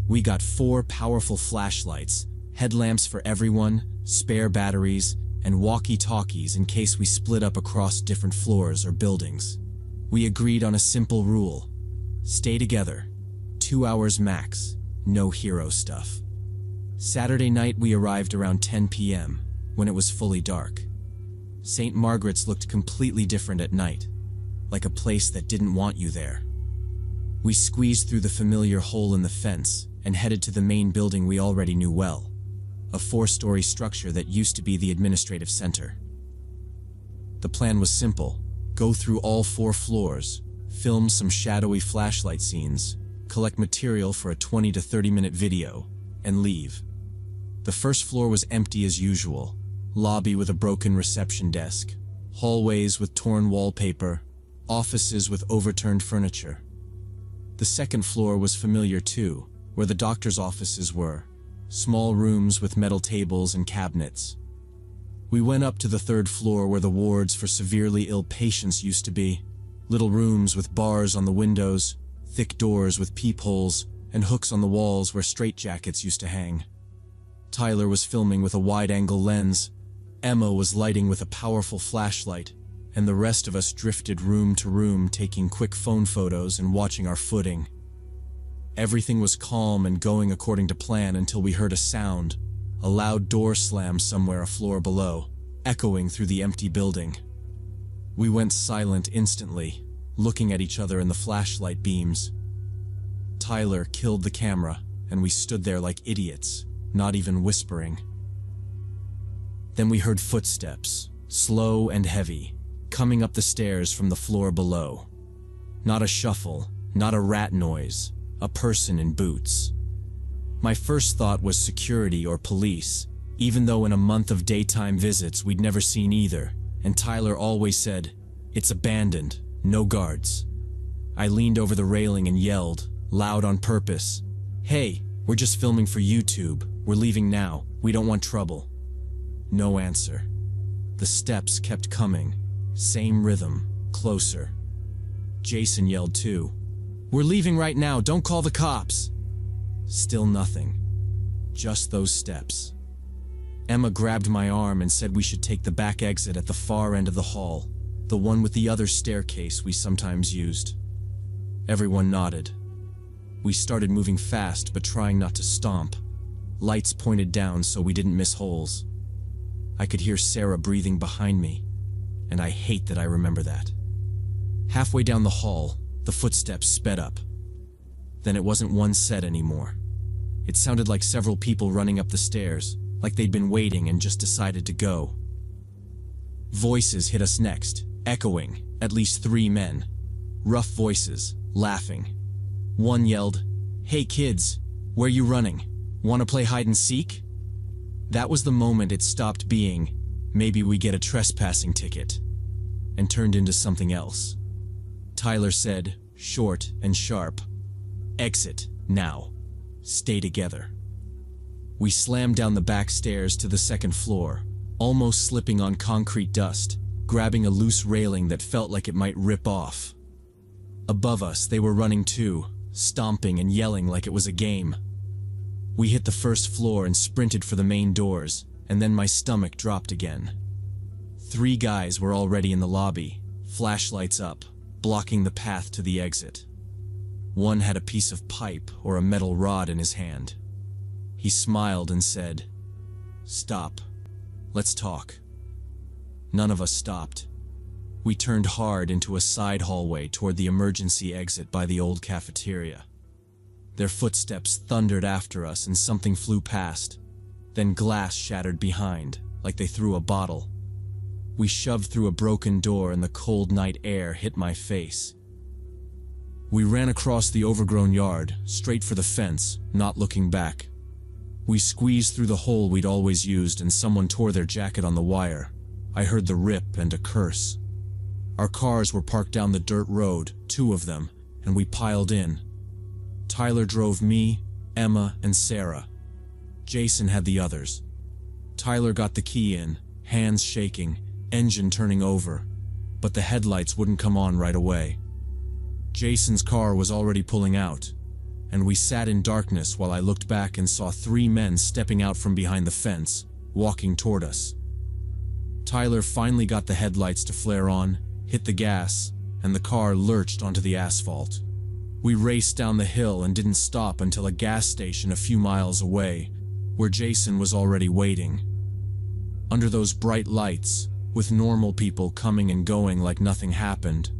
We got 4 powerful flashlights, headlamps for everyone, spare batteries, and walkie-talkies in case we split up across different floors or buildings. We agreed on a simple rule: stay together. 2 hours max, no hero stuff. Saturday night we arrived around 10 p.m., when it was fully dark. St. Margaret's looked completely different at night, like a place that didn't want you there. We squeezed through the familiar hole in the fence and headed to the main building we already knew well, a 4-story structure that used to be the administrative center. The plan was simple: go through all 4 floors, film some shadowy flashlight scenes, collect material for a 20 to 30-minute video, and leave. The first floor was empty as usual: lobby with a broken reception desk, hallways with torn wallpaper, offices with overturned furniture. The second floor was familiar too, where the doctor's offices were, small rooms with metal tables and cabinets. We went up to the 3rd floor where the wards for severely ill patients used to be, little rooms with bars on the windows, thick doors with peepholes, and hooks on the walls where straitjackets used to hang. Tyler was filming with a wide-angle lens, Emma was lighting with a powerful flashlight, and the rest of us drifted room to room taking quick phone photos and watching our footing. Everything was calm and going according to plan until we heard a sound, a loud door slam somewhere a floor below, echoing through the empty building. We went silent instantly, looking at each other in the flashlight beams. Tyler killed the camera, and we stood there like idiots, not even whispering. Then we heard footsteps, slow and heavy, coming up the stairs from the floor below. Not a shuffle, not a rat noise, a person in boots. My first thought was security or police, even though in a month of daytime visits we'd never seen either, and Tyler always said, "It's abandoned, no guards." I leaned over the railing and yelled, loud on purpose, "Hey, we're just filming for YouTube, we're leaving now, we don't want trouble." No answer. The steps kept coming, same rhythm, closer. Jason yelled too, "We're leaving right now, don't call the cops." Still nothing. Just those steps. Emma grabbed my arm and said we should take the back exit at the far end of the hall, the one with the other staircase we sometimes used. Everyone nodded. We started moving fast but trying not to stomp. Lights pointed down so we didn't miss holes. I could hear Sarah breathing behind me, and I hate that I remember that. Halfway down the hall, the footsteps sped up. Then it wasn't one set anymore. It sounded like several people running up the stairs, like they'd been waiting and just decided to go. Voices hit us next, echoing, at least 3 men. Rough voices, laughing. One yelled, "Hey kids, where you running? Want to play hide and seek?" That was the moment it stopped being, "Maybe we get a trespassing ticket," and turned into something else. Tyler said, short and sharp, "Exit, now. Stay together." We slammed down the back stairs to the 2nd floor, almost slipping on concrete dust, grabbing a loose railing that felt like it might rip off. Above us, they were running too, stomping and yelling like it was a game. We hit the 1st floor and sprinted for the main doors, and then my stomach dropped again. 3 guys were already in the lobby, flashlights up, blocking the path to the exit. One had a piece of pipe or a metal rod in his hand. He smiled and said, "Stop. Let's talk." None of us stopped. We turned hard into a side hallway toward the emergency exit by the old cafeteria. Their footsteps thundered after us and something flew past. Then glass shattered behind, like they threw a bottle. We shoved through a broken door and the cold night air hit my face. We ran across the overgrown yard, straight for the fence, not looking back. We squeezed through the hole we'd always used and someone tore their jacket on the wire. I heard the rip and a curse. Our cars were parked down the dirt road, 2 of them, and we piled in. Tyler drove me, Emma, and Sarah. Jason had the others. Tyler got the key in, hands shaking, engine turning over, but the headlights wouldn't come on right away. Jason's car was already pulling out, and we sat in darkness while I looked back and saw 3 men stepping out from behind the fence, walking toward us. Tyler finally got the headlights to flare on, hit the gas, and the car lurched onto the asphalt. We raced down the hill and didn't stop until a gas station a few miles away, where Jason was already waiting. Under those bright lights, with normal people coming and going like nothing happened,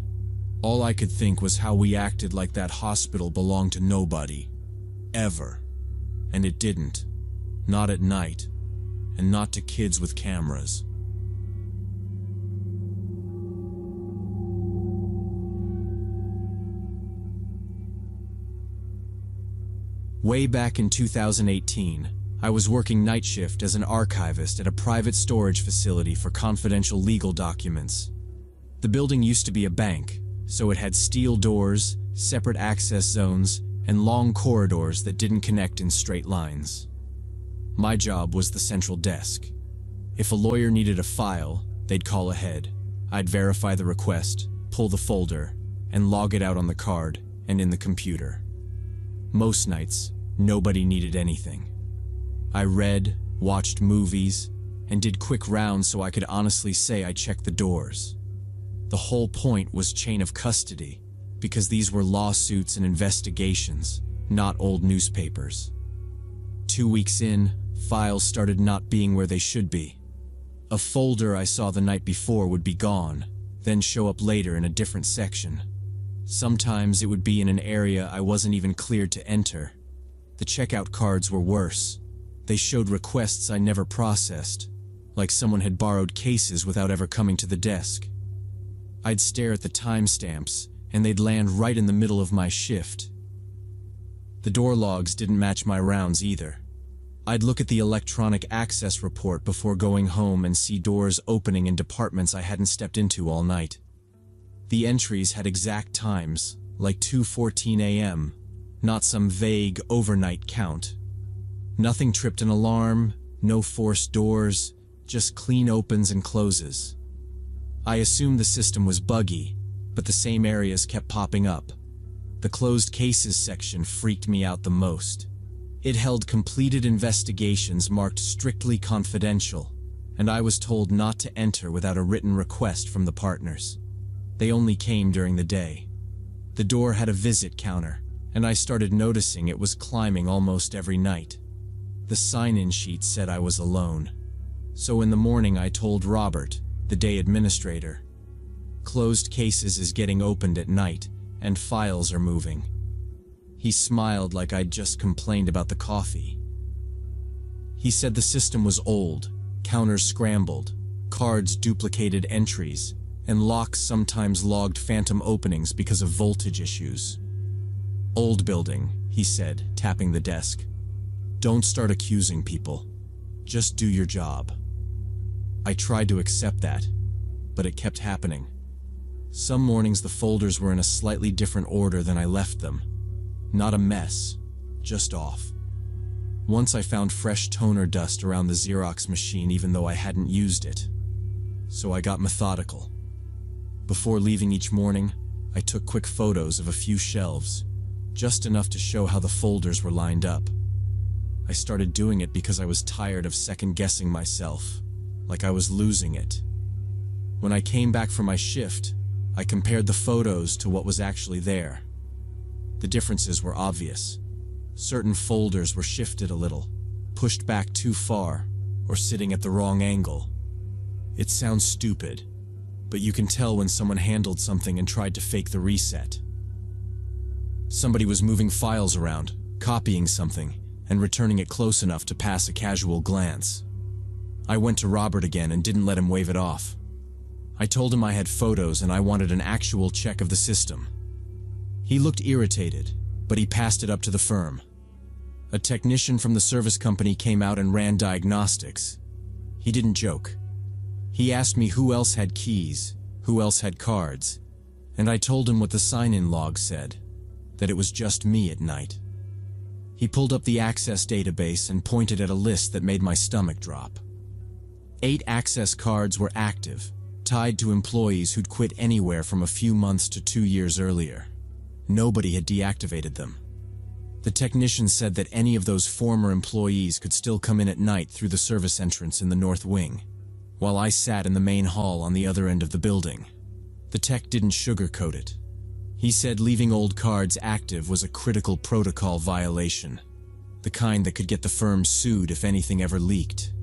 all I could think was how we acted like that hospital belonged to nobody. Ever. And it didn't. Not at night. And not to kids with cameras. Way back in 2018, I was working night shift as an archivist at a private storage facility for confidential legal documents. The building used to be a bank, so it had steel doors, separate access zones, and long corridors that didn't connect in straight lines. My job was the central desk. If a lawyer needed a file, they'd call ahead. I'd verify the request, pull the folder, and log it out on the card and in the computer. Most nights, nobody needed anything. I read, watched movies, and did quick rounds so I could honestly say I checked the doors. The whole point was chain of custody, because these were lawsuits and investigations, not old newspapers. 2 weeks in, files started not being where they should be. A folder I saw the night before would be gone, then show up later in a different section. Sometimes it would be in an area I wasn't even cleared to enter. The checkout cards were worse. They showed requests I never processed, like someone had borrowed cases without ever coming to the desk. I'd stare at the timestamps, and they'd land right in the middle of my shift. The door logs didn't match my rounds either. I'd look at the electronic access report before going home and see doors opening in departments I hadn't stepped into all night. The entries had exact times, like 2:14 a.m., not some vague overnight count. Nothing tripped an alarm, no forced doors, just clean opens and closes. I assumed the system was buggy, but the same areas kept popping up. The closed cases section freaked me out the most. It held completed investigations marked strictly confidential, and I was told not to enter without a written request from the partners. They only came during the day. The door had a visit counter, and I started noticing it was climbing almost every night. The sign-in sheet said I was alone. So in the morning I told Robert, the day administrator, "Closed cases is getting opened at night, and files are moving." He smiled like I'd just complained about the coffee. He said the system was old, counters scrambled, cards duplicated entries, and locks sometimes logged phantom openings because of voltage issues. "Old building," he said, tapping the desk. "Don't start accusing people. Just do your job." I tried to accept that, but it kept happening. Some mornings the folders were in a slightly different order than I left them. Not a mess, just off. Once I found fresh toner dust around the Xerox machine even though I hadn't used it. So I got methodical. Before leaving each morning, I took quick photos of a few shelves, just enough to show how the folders were lined up. I started doing it because I was tired of second-guessing myself, like I was losing it. When I came back from my shift, I compared the photos to what was actually there. The differences were obvious. Certain folders were shifted a little, pushed back too far, or sitting at the wrong angle. It sounds stupid, but you can tell when someone handled something and tried to fake the reset. Somebody was moving files around, copying something, and returning it close enough to pass a casual glance. I went to Robert again and didn't let him wave it off. I told him I had photos and I wanted an actual check of the system. He looked irritated, but he passed it up to the firm. A technician from the service company came out and ran diagnostics. He didn't joke. He asked me who else had keys, Who else had cards? And I told him what the sign-in log said, that it was just me at night. He pulled up the Access database and pointed at a list that made my stomach drop. 8 Access cards were active, tied to employees who'd quit anywhere from a few months to 2 years earlier. Nobody had deactivated them. The technician said that any of those former employees could still come in at night through the service entrance in the north wing, while I sat in the main hall on the other end of the building. The tech didn't sugarcoat it. He said leaving old cards active was a critical protocol violation, the kind that could get the firm sued if anything ever leaked.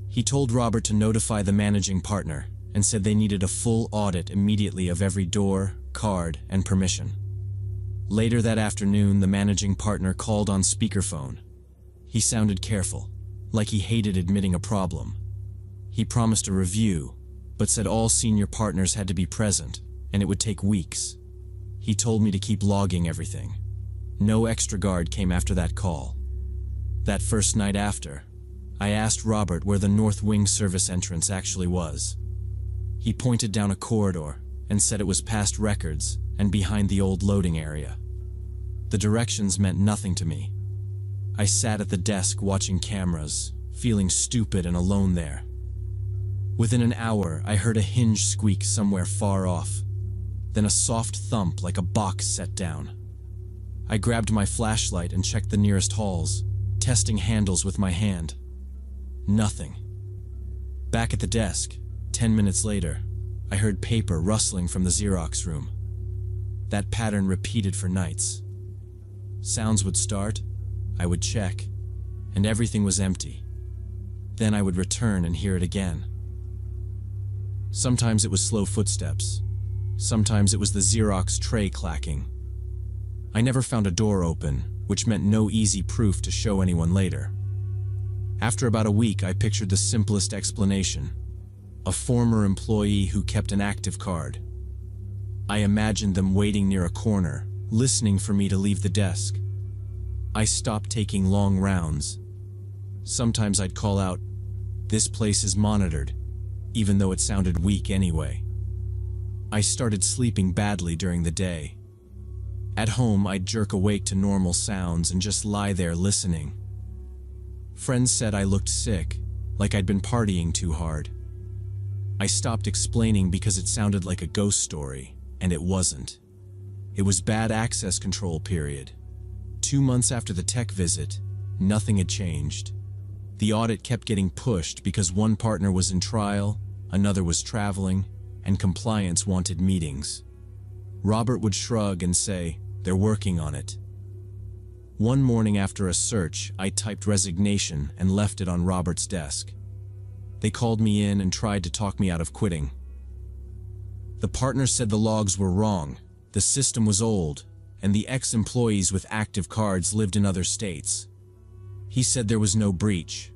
He told Robert to notify the managing partner and said they needed a full audit immediately of every door, card, and permission. Later that afternoon, the managing partner called on speakerphone. He sounded careful, like he hated admitting a problem. He promised a review, but said all senior partners had to be present, and it would take weeks. He told me to keep logging everything. No extra guard came after that call. That first night after, I asked Robert where the North Wing service entrance actually was. He pointed down a corridor and said it was past records and behind the old loading area. The directions meant nothing to me. I sat at the desk watching cameras, feeling stupid and alone there. Within an hour, I heard a hinge squeak somewhere far off, then a soft thump like a box set down. I grabbed my flashlight and checked the nearest halls, testing handles with my hand. Nothing. Back at the desk, 10 minutes later, I heard paper rustling from the Xerox room. That pattern repeated for nights. Sounds would start, I would check, and everything was empty. Then I would return and hear it again. Sometimes it was slow footsteps. Sometimes it was the Xerox tray clacking. I never found a door open, which meant no easy proof to show anyone later. After about a week, I pictured the simplest explanation: a former employee who kept an active card. I imagined them waiting near a corner, listening for me to leave the desk. I stopped taking long rounds. Sometimes I'd call out, "This place is monitored," even though it sounded weak anyway. I started sleeping badly during the day. At home, I'd jerk awake to normal sounds and just lie there listening. Friends said I looked sick, like I'd been partying too hard. I stopped explaining because it sounded like a ghost story, and it wasn't. It was bad access control period. 2 months after the tech visit, nothing had changed. The audit kept getting pushed because one partner was in trial, another was traveling, and compliance wanted meetings. Robert would shrug and say, "They're working on it." One morning after a search, I typed resignation and left it on Robert's desk. They called me in and tried to talk me out of quitting. The partner said the logs were wrong, the system was old, and the ex-employees with active cards lived in other states. He said there was no breach.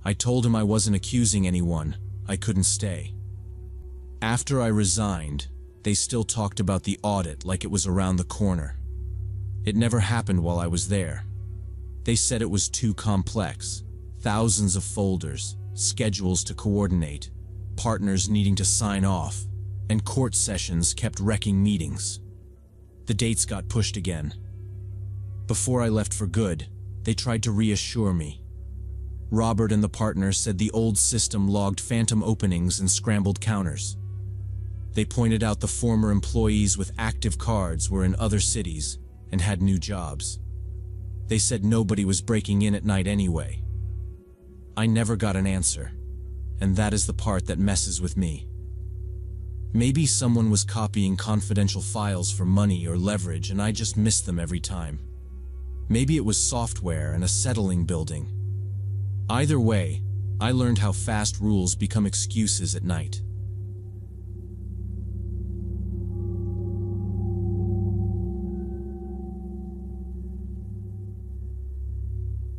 I told him I wasn't accusing anyone, I couldn't stay. After I resigned, they still talked about the audit like it was around the corner. It never happened while I was there. They said it was too complex, thousands of folders, schedules to coordinate, partners needing to sign off, and court sessions kept wrecking meetings. The dates got pushed again. Before I left for good, they tried to reassure me. Robert and the partner said the old system logged phantom openings and scrambled counters. They pointed out the former employees with active cards were in other cities and had new jobs. They said nobody was breaking in at night anyway. I never got an answer, and that is the part that messes with me. Maybe someone was copying confidential files for money or leverage and I just missed them every time. Maybe it was software and a settling building. Either way, I learned how fast rules become excuses at night.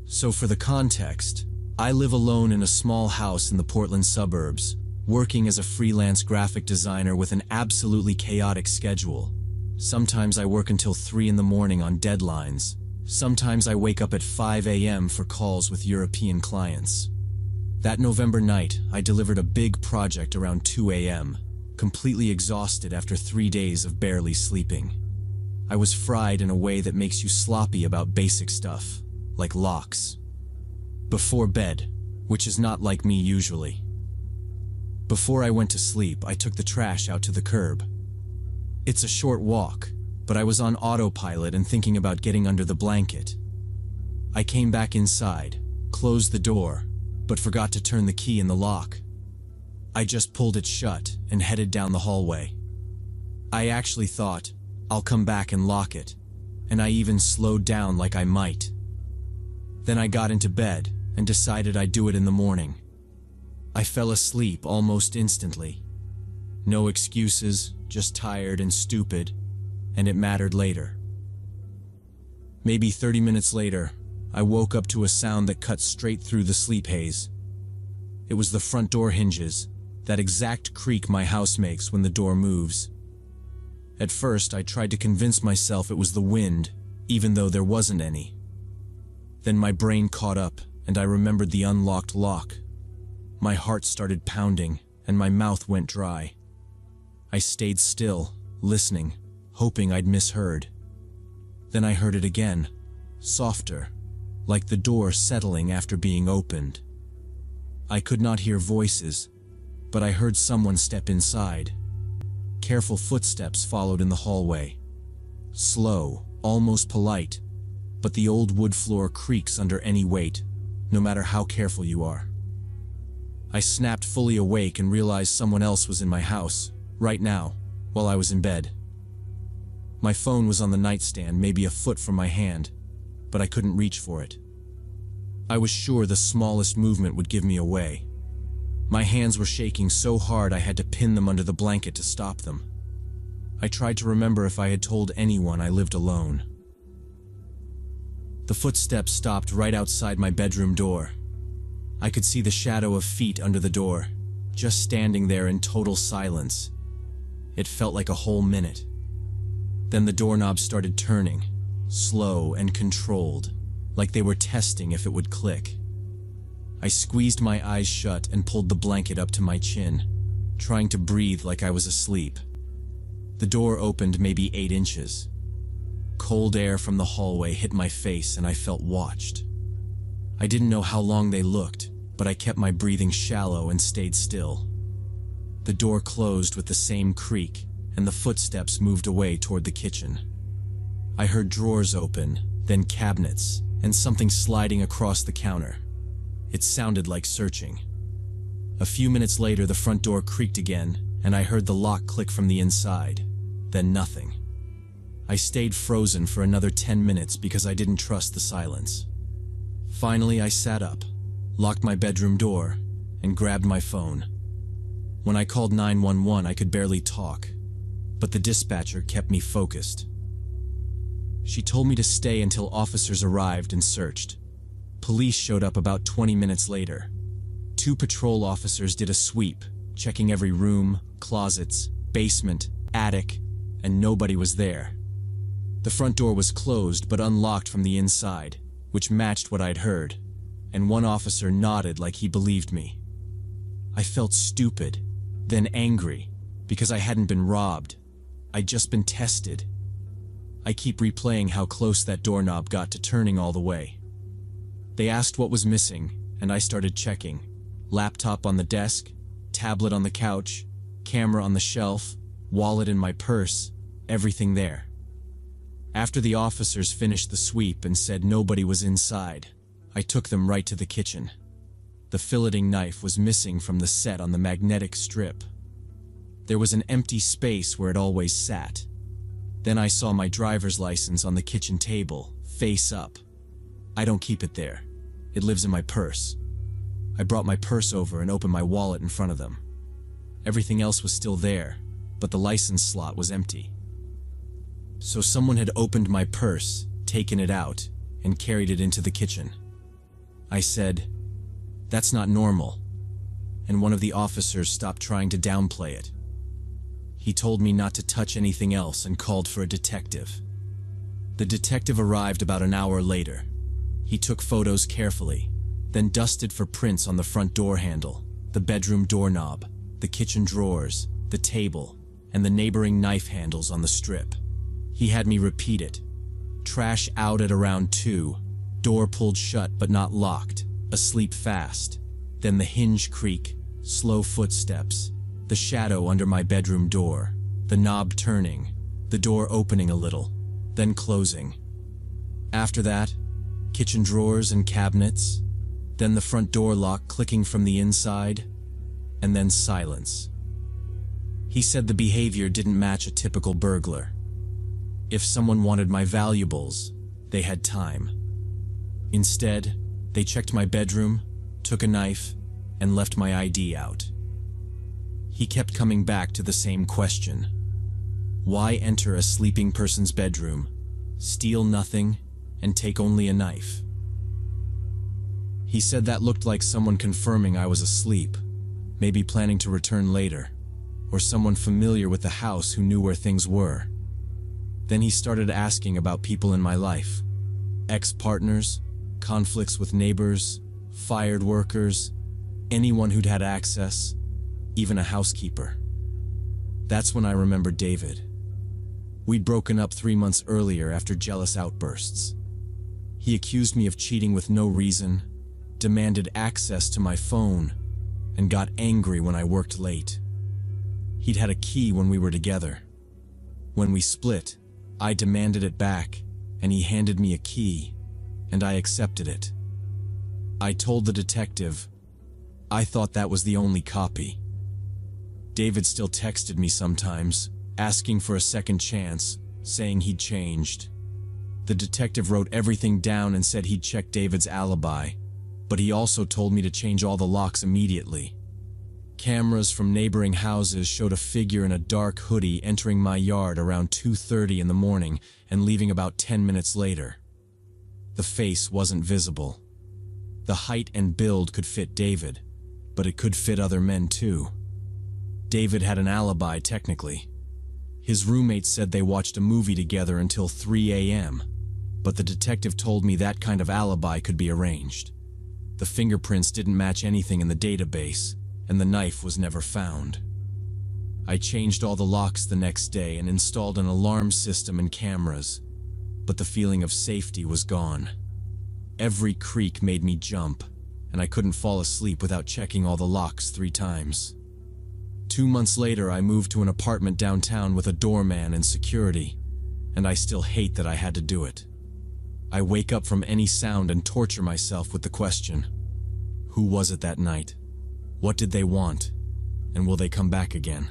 So for the context, I live alone in a small house in the Portland suburbs, working as a freelance graphic designer with an absolutely chaotic schedule. Sometimes I work until 3 in the morning on deadlines. Sometimes I wake up at 5 a.m. for calls with European clients. That November night, I delivered a big project around 2 a.m., completely exhausted after 3 days of barely sleeping. I was fried in a way that makes you sloppy about basic stuff, like locks. Before bed, which is not like me usually. Before I went to sleep, I took the trash out to the curb. It's a short walk, but I was on autopilot and thinking about getting under the blanket. I came back inside, closed the door, but forgot to turn the key in the lock. I just pulled it shut and headed down the hallway. I actually thought, I'll come back and lock it, and I even slowed down like I might. Then I got into bed and decided I'd do it in the morning. I fell asleep almost instantly. No excuses, just tired and stupid, and it mattered later. Maybe 30 minutes later, I woke up to a sound that cut straight through the sleep haze. It was the front door hinges, that exact creak my house makes when the door moves. At first, I tried to convince myself it was the wind, even though there wasn't any. Then my brain caught up, and I remembered the unlocked lock. My heart started pounding, and my mouth went dry. I stayed still, listening, hoping I'd misheard. Then I heard it again, softer, like the door settling after being opened. I could not hear voices, but I heard someone step inside. Careful footsteps followed in the hallway. Slow, almost polite, but the old wood floor creaks under any weight, no matter how careful you are. I snapped fully awake and realized someone else was in my house, right now, while I was in bed. My phone was on the nightstand, maybe a foot from my hand, but I couldn't reach for it. I was sure the smallest movement would give me away. My hands were shaking so hard I had to pin them under the blanket to stop them. I tried to remember if I had told anyone I lived alone. The footsteps stopped right outside my bedroom door. I could see the shadow of feet under the door, just standing there in total silence. It felt like a whole minute. Then the doorknob started turning, slow and controlled, like they were testing if it would click. I squeezed my eyes shut and pulled the blanket up to my chin, trying to breathe like I was asleep. The door opened maybe 8 inches. Cold air from the hallway hit my face and I felt watched. I didn't know how long they looked, but I kept my breathing shallow and stayed still. The door closed with the same creak, and the footsteps moved away toward the kitchen. I heard drawers open, then cabinets, and something sliding across the counter. It sounded like searching. A few minutes later, the front door creaked again, and I heard the lock click from the inside. Then nothing. I stayed frozen for another 10 minutes because I didn't trust the silence. Finally, I sat up, locked my bedroom door, and grabbed my phone. When I called 911, I could barely talk, but the dispatcher kept me focused. She told me to stay until officers arrived and searched. Police showed up about 20 minutes later. 2 patrol officers did a sweep, checking every room, closets, basement, attic, and nobody was there. The front door was closed but unlocked from the inside, which matched what I'd heard, and one officer nodded like he believed me. I felt stupid, then angry, because I hadn't been robbed. I'd just been tested. I keep replaying how close that doorknob got to turning all the way. They asked what was missing, and I started checking. Laptop on the desk, tablet on the couch, camera on the shelf, wallet in my purse, everything there. After the officers finished the sweep and said nobody was inside, I took them right to the kitchen. The filleting knife was missing from the set on the magnetic strip. There was an empty space where it always sat. Then I saw my driver's license on the kitchen table, face up. I don't keep it there. It lives in my purse. I brought my purse over and opened my wallet in front of them. Everything else was still there, but the license slot was empty. So someone had opened my purse, taken it out, and carried it into the kitchen. I said, "That's not normal," and one of the officers stopped trying to downplay it. He told me not to touch anything else and called for a detective. The detective arrived about an hour later. He took photos carefully, then dusted for prints on the front door handle, the bedroom doorknob, the kitchen drawers, the table, and the neighboring knife handles on the strip. He had me repeat it. Trash out at around 2, door pulled shut but not locked, asleep fast. Then the hinge creak, slow footsteps, the shadow under my bedroom door, the knob turning, the door opening a little, then closing. After that, kitchen drawers and cabinets, then the front door lock clicking from the inside, and then silence. He said the behavior didn't match a typical burglar. If someone wanted my valuables, they had time. Instead, they checked my bedroom, took a knife, and left my ID out. He kept coming back to the same question. Why enter a sleeping person's bedroom, steal nothing, and take only a knife? He said that looked like someone confirming I was asleep, maybe planning to return later, or someone familiar with the house who knew where things were. Then he started asking about people in my life. Ex-partners, conflicts with neighbors, fired workers, anyone who'd had access, even a housekeeper. That's when I remembered David. We'd broken up 3 months earlier after jealous outbursts. He accused me of cheating with no reason, demanded access to my phone, and got angry when I worked late. He'd had a key when we were together. When we split, I demanded it back, and he handed me a key, and I accepted it. I told the detective I thought that was the only copy. David still texted me sometimes, asking for a second chance, saying he'd changed. The detective wrote everything down and said he'd check David's alibi, but he also told me to change all the locks immediately. Cameras from neighboring houses showed a figure in a dark hoodie entering my yard around 2:30 in the morning and leaving about 10 minutes later. The face wasn't visible. The height and build could fit David, but it could fit other men too. David had an alibi technically. His roommate said they watched a movie together until 3 a.m., but the detective told me that kind of alibi could be arranged. The fingerprints didn't match anything in the database, and the knife was never found. I changed all the locks the next day and installed an alarm system and cameras, but the feeling of safety was gone. Every creak made me jump, and I couldn't fall asleep without checking all the locks 3 times. 2 months later, I moved to an apartment downtown with a doorman and security, and I still hate that I had to do it. I wake up from any sound and torture myself with the question, who was it that night? What did they want? And will they come back again?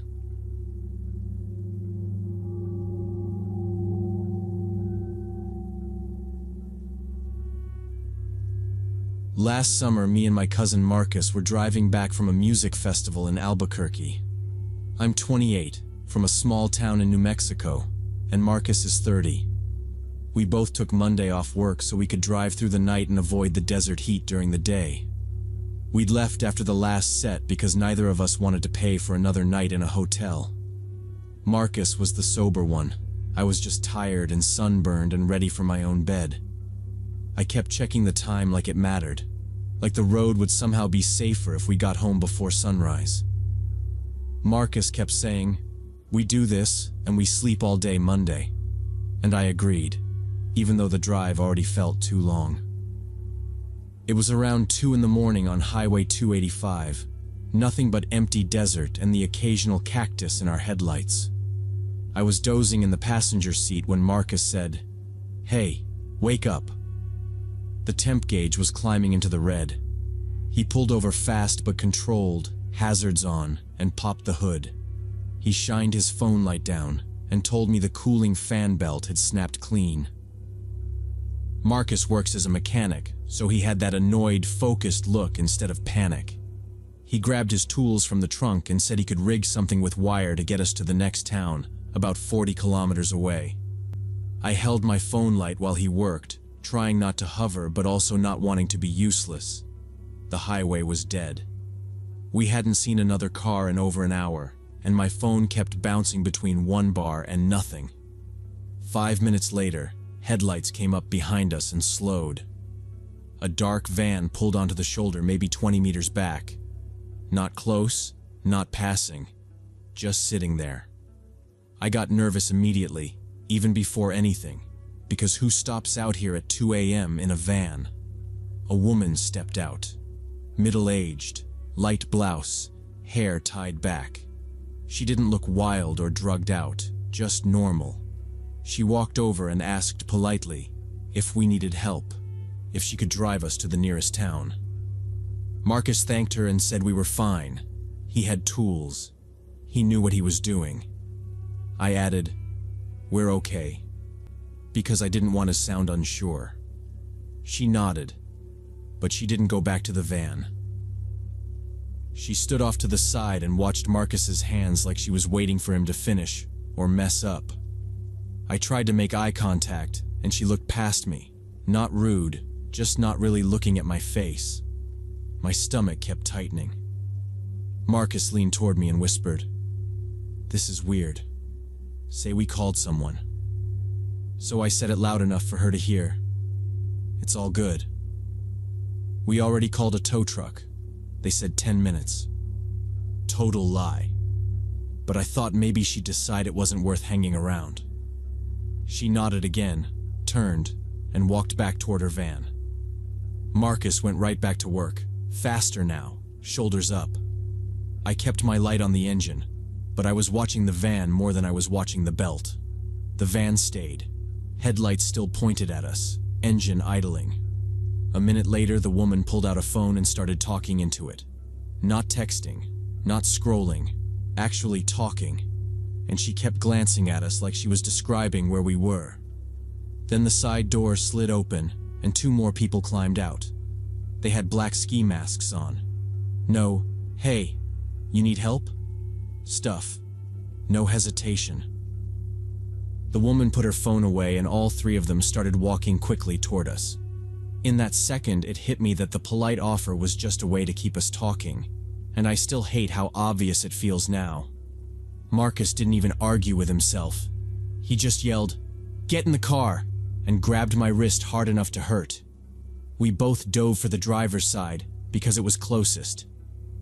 Last summer, me and my cousin Marcus were driving back from a music festival in Albuquerque. I'm 28, from a small town in New Mexico, and Marcus is 30. We both took Monday off work so we could drive through the night and avoid the desert heat during the day. We'd left after the last set because neither of us wanted to pay for another night in a hotel. Marcus was the sober one. I was just tired and sunburned and ready for my own bed. I kept checking the time like it mattered, like the road would somehow be safer if we got home before sunrise. Marcus kept saying, "We do this and we sleep all day Monday." And I agreed, even though the drive already felt too long. It was around 2 in the morning on Highway 285, nothing but empty desert and the occasional cactus in our headlights. I was dozing in the passenger seat when Marcus said, "Hey, wake up." The temp gauge was climbing into the red. He pulled over fast but controlled, hazards on, and popped the hood. He shined his phone light down and told me the cooling fan belt had snapped clean. Marcus works as a mechanic, so he had that annoyed, focused look instead of panic. He grabbed his tools from the trunk and said he could rig something with wire to get us to the next town, about 40 kilometers away. I held my phone light while he worked, trying not to hover but also not wanting to be useless. The highway was dead. We hadn't seen another car in over an hour, and my phone kept bouncing between 1 bar and nothing. 5 minutes later, headlights came up behind us and slowed. A dark van pulled onto the shoulder maybe 20 meters back. Not close, not passing, just sitting there. I got nervous immediately, even before anything, because who stops out here at 2 a.m. in a van? A woman stepped out. Middle-aged, light blouse, hair tied back. She didn't look wild or drugged out, just normal. She walked over and asked politely if we needed help, if she could drive us to the nearest town. Marcus thanked her and said we were fine. He had tools. He knew what he was doing. I added, "We're okay," because I didn't want to sound unsure. She nodded, but she didn't go back to the van. She stood off to the side and watched Marcus's hands like she was waiting for him to finish or mess up. I tried to make eye contact, and she looked past me, not rude, just not really looking at my face. My stomach kept tightening. Marcus leaned toward me and whispered, "This is weird. Say we called someone." So I said it loud enough for her to hear. "It's all good. We already called a tow truck. They said 10 minutes. Total lie. But I thought maybe she'd decide it wasn't worth hanging around." She nodded again, turned, and walked back toward her van. Marcus went right back to work, faster now, shoulders up. I kept my light on the engine, but I was watching the van more than I was watching the belt. The van stayed, headlights still pointed at us, engine idling. A minute later, the woman pulled out a phone and started talking into it. Not texting, not scrolling, actually talking. And she kept glancing at us like she was describing where we were. Then the side door slid open, and 2 more people climbed out. They had black ski masks on. No, "Hey, you need help?" stuff. No hesitation. The woman put her phone away and all 3 of them started walking quickly toward us. In that second, it hit me that the polite offer was just a way to keep us talking, and I still hate how obvious it feels now. Marcus didn't even argue with himself. He just yelled, "Get in the car," and grabbed my wrist hard enough to hurt. We both dove for the driver's side because it was closest.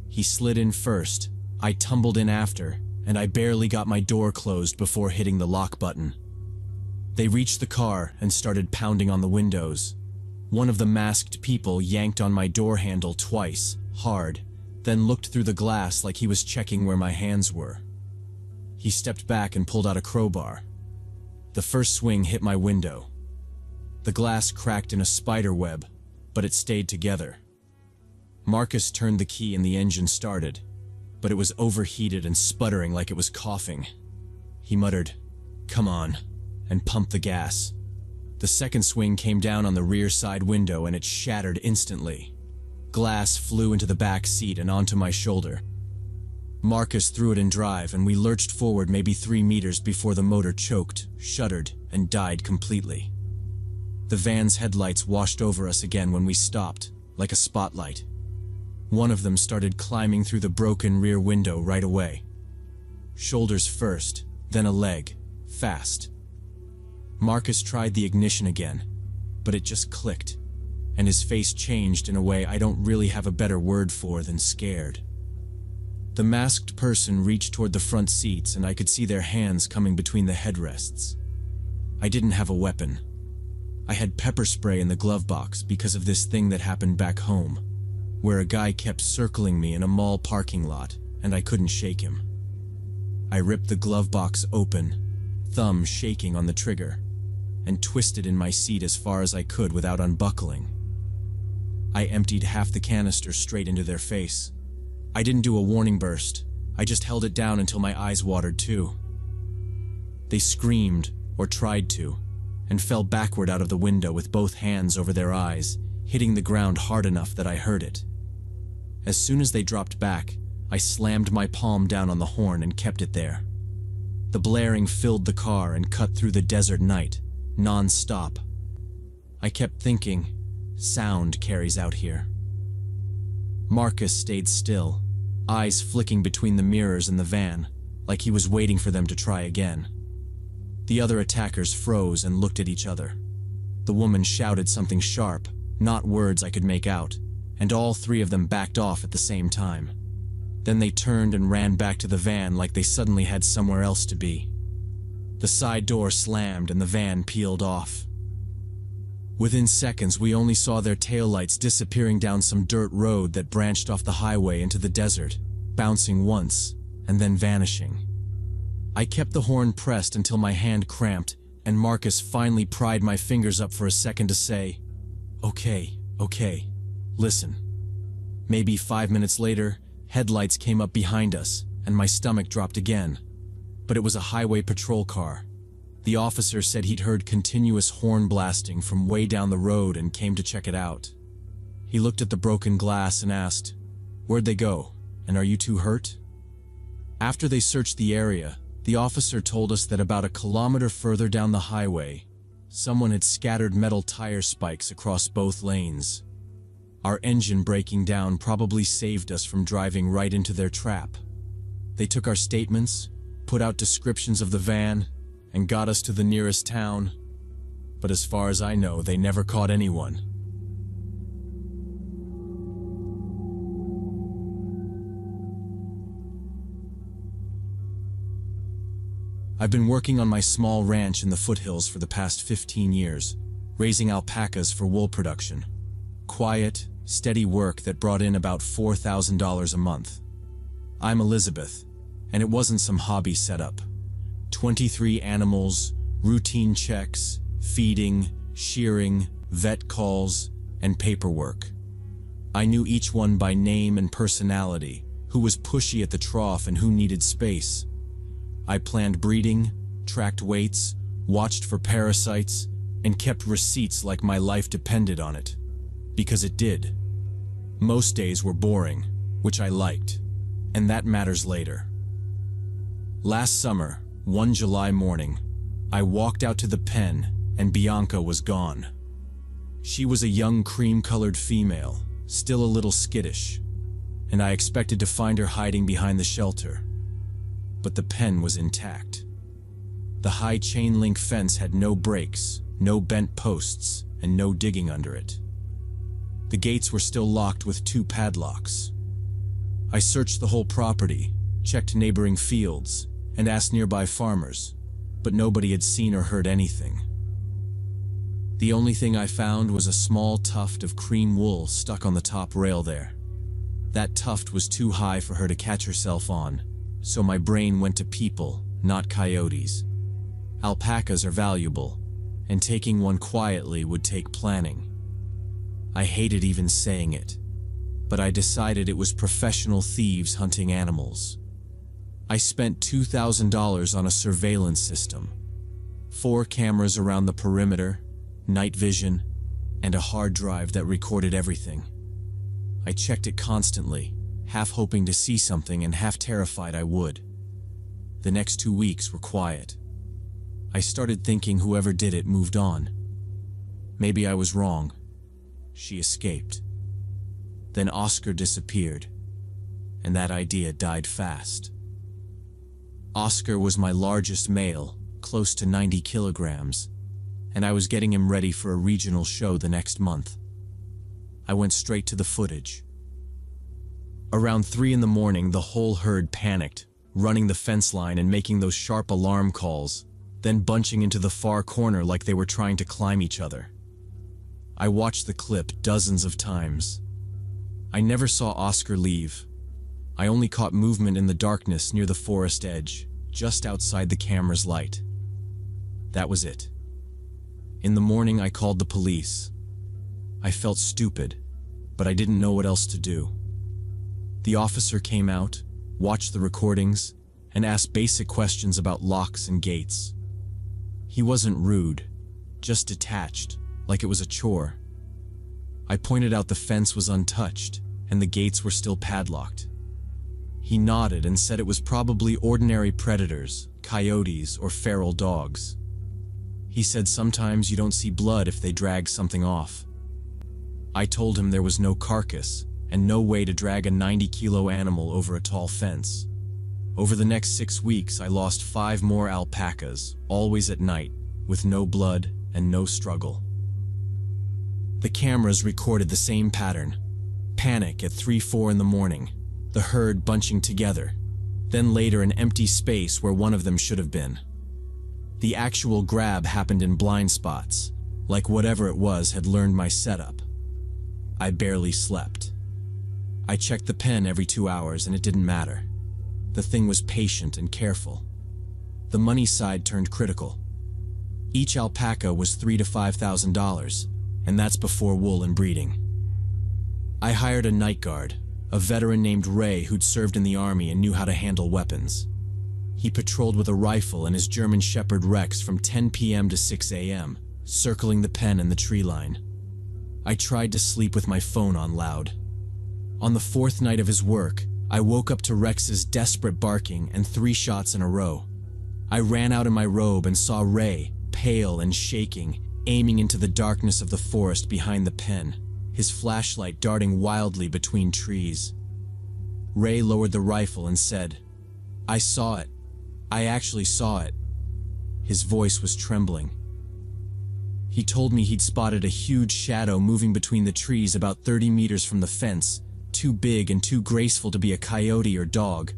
He slid in first, I tumbled in after, and I barely got my door closed before hitting the lock button. They reached the car and started pounding on the windows. One of the masked people yanked on my door handle twice, hard, then looked through the glass like he was checking where my hands were. He stepped back and pulled out a crowbar. The first swing hit my window. The glass cracked in a spider web, but it stayed together. Marcus turned the key and the engine started, but it was overheated and sputtering like it was coughing. He muttered, "Come on," and pumped the gas. The second swing came down on the rear side window and it shattered instantly. Glass flew into the back seat and onto my shoulder. Marcus threw it in drive and we lurched forward maybe 3 meters before the motor choked, shuddered, and died completely. The van's headlights washed over us again when we stopped, like a spotlight. One of them started climbing through the broken rear window right away. Shoulders first, then a leg, fast. Marcus tried the ignition again, but it just clicked, and his face changed in a way I don't really have a better word for than scared. The masked person reached toward the front seats and I could see their hands coming between the headrests. I didn't have a weapon. I had pepper spray in the glove box because of this thing that happened back home, where a guy kept circling me in a mall parking lot and I couldn't shake him. I ripped the glove box open, thumb shaking on the trigger, and twisted in my seat as far as I could without unbuckling. I emptied half the canister straight into their face. I didn't do a warning burst. I just held it down until my eyes watered too. They screamed, or tried to, and fell backward out of the window with both hands over their eyes, hitting the ground hard enough that I heard it. As soon as they dropped back, I slammed my palm down on the horn and kept it there. The blaring filled the car and cut through the desert night, non-stop. I kept thinking, sound carries out here. Marcus stayed still, eyes flicking between the mirrors in the van, like he was waiting for them to try again. The other attackers froze and looked at each other. The woman shouted something sharp, not words I could make out, and all 3 of them backed off at the same time. Then they turned and ran back to the van like they suddenly had somewhere else to be. The side door slammed and the van peeled off. Within seconds, we only saw their taillights disappearing down some dirt road that branched off the highway into the desert, bouncing once and then vanishing. I kept the horn pressed until my hand cramped, and Marcus finally pried my fingers up for a second to say, "Okay, listen." Maybe 5 minutes later, headlights came up behind us, and my stomach dropped again. But it was a highway patrol car. The officer said he'd heard continuous horn blasting from way down the road and came to check it out. He looked at the broken glass and asked, "Where'd they go? And are you two hurt?" After they searched the area, the officer told us that about a kilometer further down the highway, someone had scattered metal tire spikes across both lanes. Our engine breaking down probably saved us from driving right into their trap. They took our statements, put out descriptions of the van, and got us to the nearest town. But as far as I know, they never caught anyone. I've been working on my small ranch in the foothills for the past 15 years, raising alpacas for wool production. Quiet, steady work that brought in about $4,000 a month. I'm Elizabeth, and it wasn't some hobby setup. 23 animals, routine checks, feeding, shearing, vet calls, and paperwork. I knew each one by name and personality, who was pushy at the trough and who needed space. I planned breeding, tracked weights, watched for parasites, and kept receipts like my life depended on it. Because it did. Most days were boring, which I liked, and that matters later. Last summer, one July morning, I walked out to the pen and Bianca was gone. She was a young cream-colored female, still a little skittish, and I expected to find her hiding behind the shelter. But the pen was intact. The high chain-link fence had no breaks, no bent posts, and no digging under it. The gates were still locked with 2 padlocks. I searched the whole property, checked neighboring fields, and asked nearby farmers, but nobody had seen or heard anything. The only thing I found was a small tuft of cream wool stuck on the top rail there. That tuft was too high for her to catch herself on, so my brain went to people, not coyotes. Alpacas are valuable, and taking one quietly would take planning. I hated even saying it, but I decided it was professional thieves hunting animals. I spent $2,000 on a surveillance system, 4 cameras around the perimeter, night vision, and a hard drive that recorded everything. I checked it constantly, half hoping to see something and half terrified I would. The next 2 weeks were quiet. I started thinking whoever did it moved on. Maybe I was wrong. She escaped. Then Oscar disappeared, and that idea died fast. Oscar was my largest male, close to 90 kilograms, and I was getting him ready for a regional show the next month. I went straight to the footage. Around 3 in the morning, the whole herd panicked, running the fence line and making those sharp alarm calls, then bunching into the far corner like they were trying to climb each other. I watched the clip dozens of times. I never saw Oscar leave. I only caught movement in the darkness near the forest edge, just outside the camera's light. That was it. In the morning, I called the police. I felt stupid, but I didn't know what else to do. The officer came out, watched the recordings, and asked basic questions about locks and gates. He wasn't rude, just detached, like it was a chore. I pointed out the fence was untouched, and the gates were still padlocked. He nodded and said it was probably ordinary predators, coyotes, or feral dogs. He said sometimes you don't see blood if they drag something off. I told him there was no carcass, and no way to drag a 90-kilo animal over a tall fence. Over the next 6 weeks, I lost 5 more alpacas, always at night, with no blood and no struggle. The cameras recorded the same pattern. Panic at 3-4 in the morning. the herd bunching together, then later an empty space where one of them should have been. The actual grab happened in blind spots, like whatever it was had learned my setup. I barely slept. I checked the pen every 2 hours and it didn't matter. The thing was patient and careful. The money side turned critical. Each alpaca was $3,000 to $5,000, and that's before wool and breeding. I hired a night guard, a veteran named Ray who'd served in the army and knew how to handle weapons. He patrolled with a rifle and his German Shepherd Rex from 10 p.m. to 6 a.m., circling the pen and the tree line. I tried to sleep with my phone on loud. On the 4th night of his work, I woke up to Rex's desperate barking and 3 shots in a row. I ran out in my robe and saw Ray, pale and shaking, aiming into the darkness of the forest behind the pen, his flashlight darting wildly between trees. Ray lowered the rifle and said, "I saw it. I actually saw it." His voice was trembling. He told me he'd spotted a huge shadow moving between the trees about 30 meters from the fence, too big and too graceful to be a coyote or dog.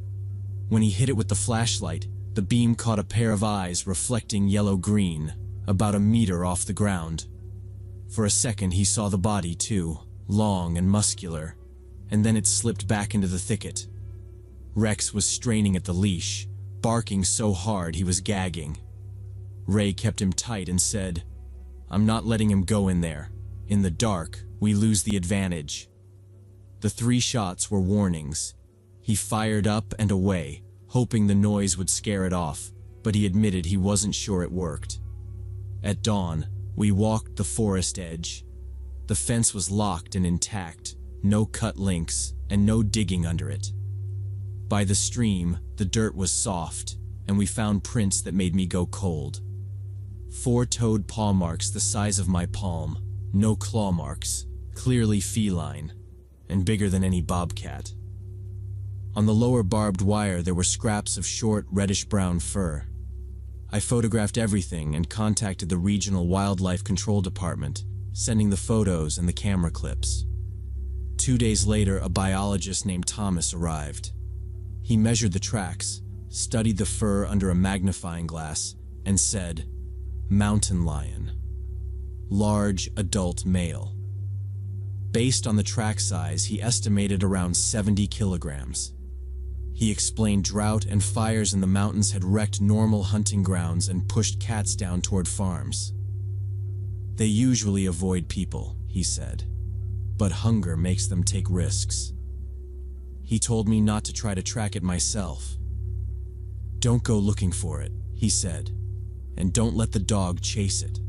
When he hit it with the flashlight, the beam caught a pair of eyes reflecting yellow-green, about a meter off the ground. For a second he saw the body too, long and muscular, and then it slipped back into the thicket. Rex was straining at the leash, barking so hard he was gagging. Ray kept him tight and said, "I'm not letting him go in there. In the dark, we lose the advantage." The 3 shots were warnings. He fired up and away, hoping the noise would scare it off, but he admitted he wasn't sure it worked. At dawn, we walked the forest edge. The fence was locked and intact, no cut links, and no digging under it. By the stream, the dirt was soft, and we found prints that made me go cold. 4 toed paw marks the size of my palm, no claw marks, clearly feline, and bigger than any bobcat. On the lower barbed wire there were scraps of short, reddish-brown fur. I photographed everything and contacted the regional wildlife control department, sending the photos and the camera clips. 2 days later, a biologist named Thomas arrived. He measured the tracks, studied the fur under a magnifying glass, and said, "Mountain lion. Large adult male." Based on the track size, he estimated around 70 kilograms. He explained drought and fires in the mountains had wrecked normal hunting grounds and pushed cats down toward farms. "They usually avoid people," he said, "but hunger makes them take risks." He told me not to try to track it myself. "Don't go looking for it," he said, "and don't let the dog chase it."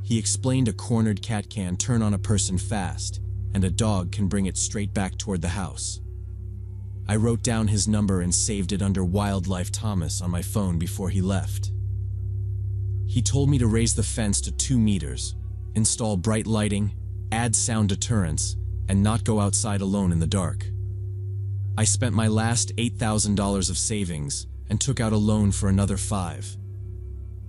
He explained a cornered cat can turn on a person fast, and a dog can bring it straight back toward the house. I wrote down his number and saved it under Wildlife Thomas on my phone before he left. He told me to raise the fence to 2 meters, install bright lighting, add sound deterrence, and not go outside alone in the dark. I spent my last $8,000 of savings and took out a loan for another 5.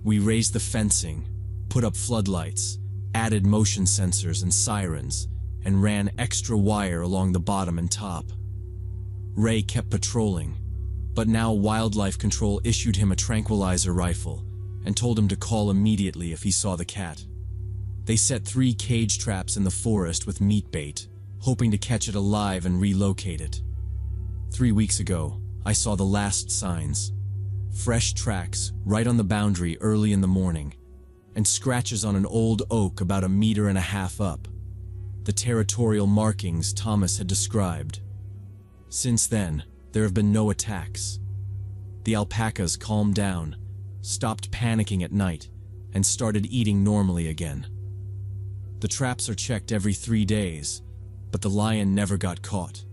We raised the fencing, put up floodlights, added motion sensors and sirens, and ran extra wire along the bottom and top. Ray kept patrolling, but now Wildlife Control issued him a tranquilizer rifle and told him to call immediately if he saw the cat. They set 3 cage traps in the forest with meat bait, hoping to catch it alive and relocate it. 3 weeks ago, I saw the last signs. Fresh tracks right on the boundary early in the morning, and scratches on an old oak about 1.5 meters up. The territorial markings Thomas had described. Since then, there have been no attacks. The alpacas calmed down, stopped panicking at night, and started eating normally again. The traps are checked every 3 days, but the lion never got caught.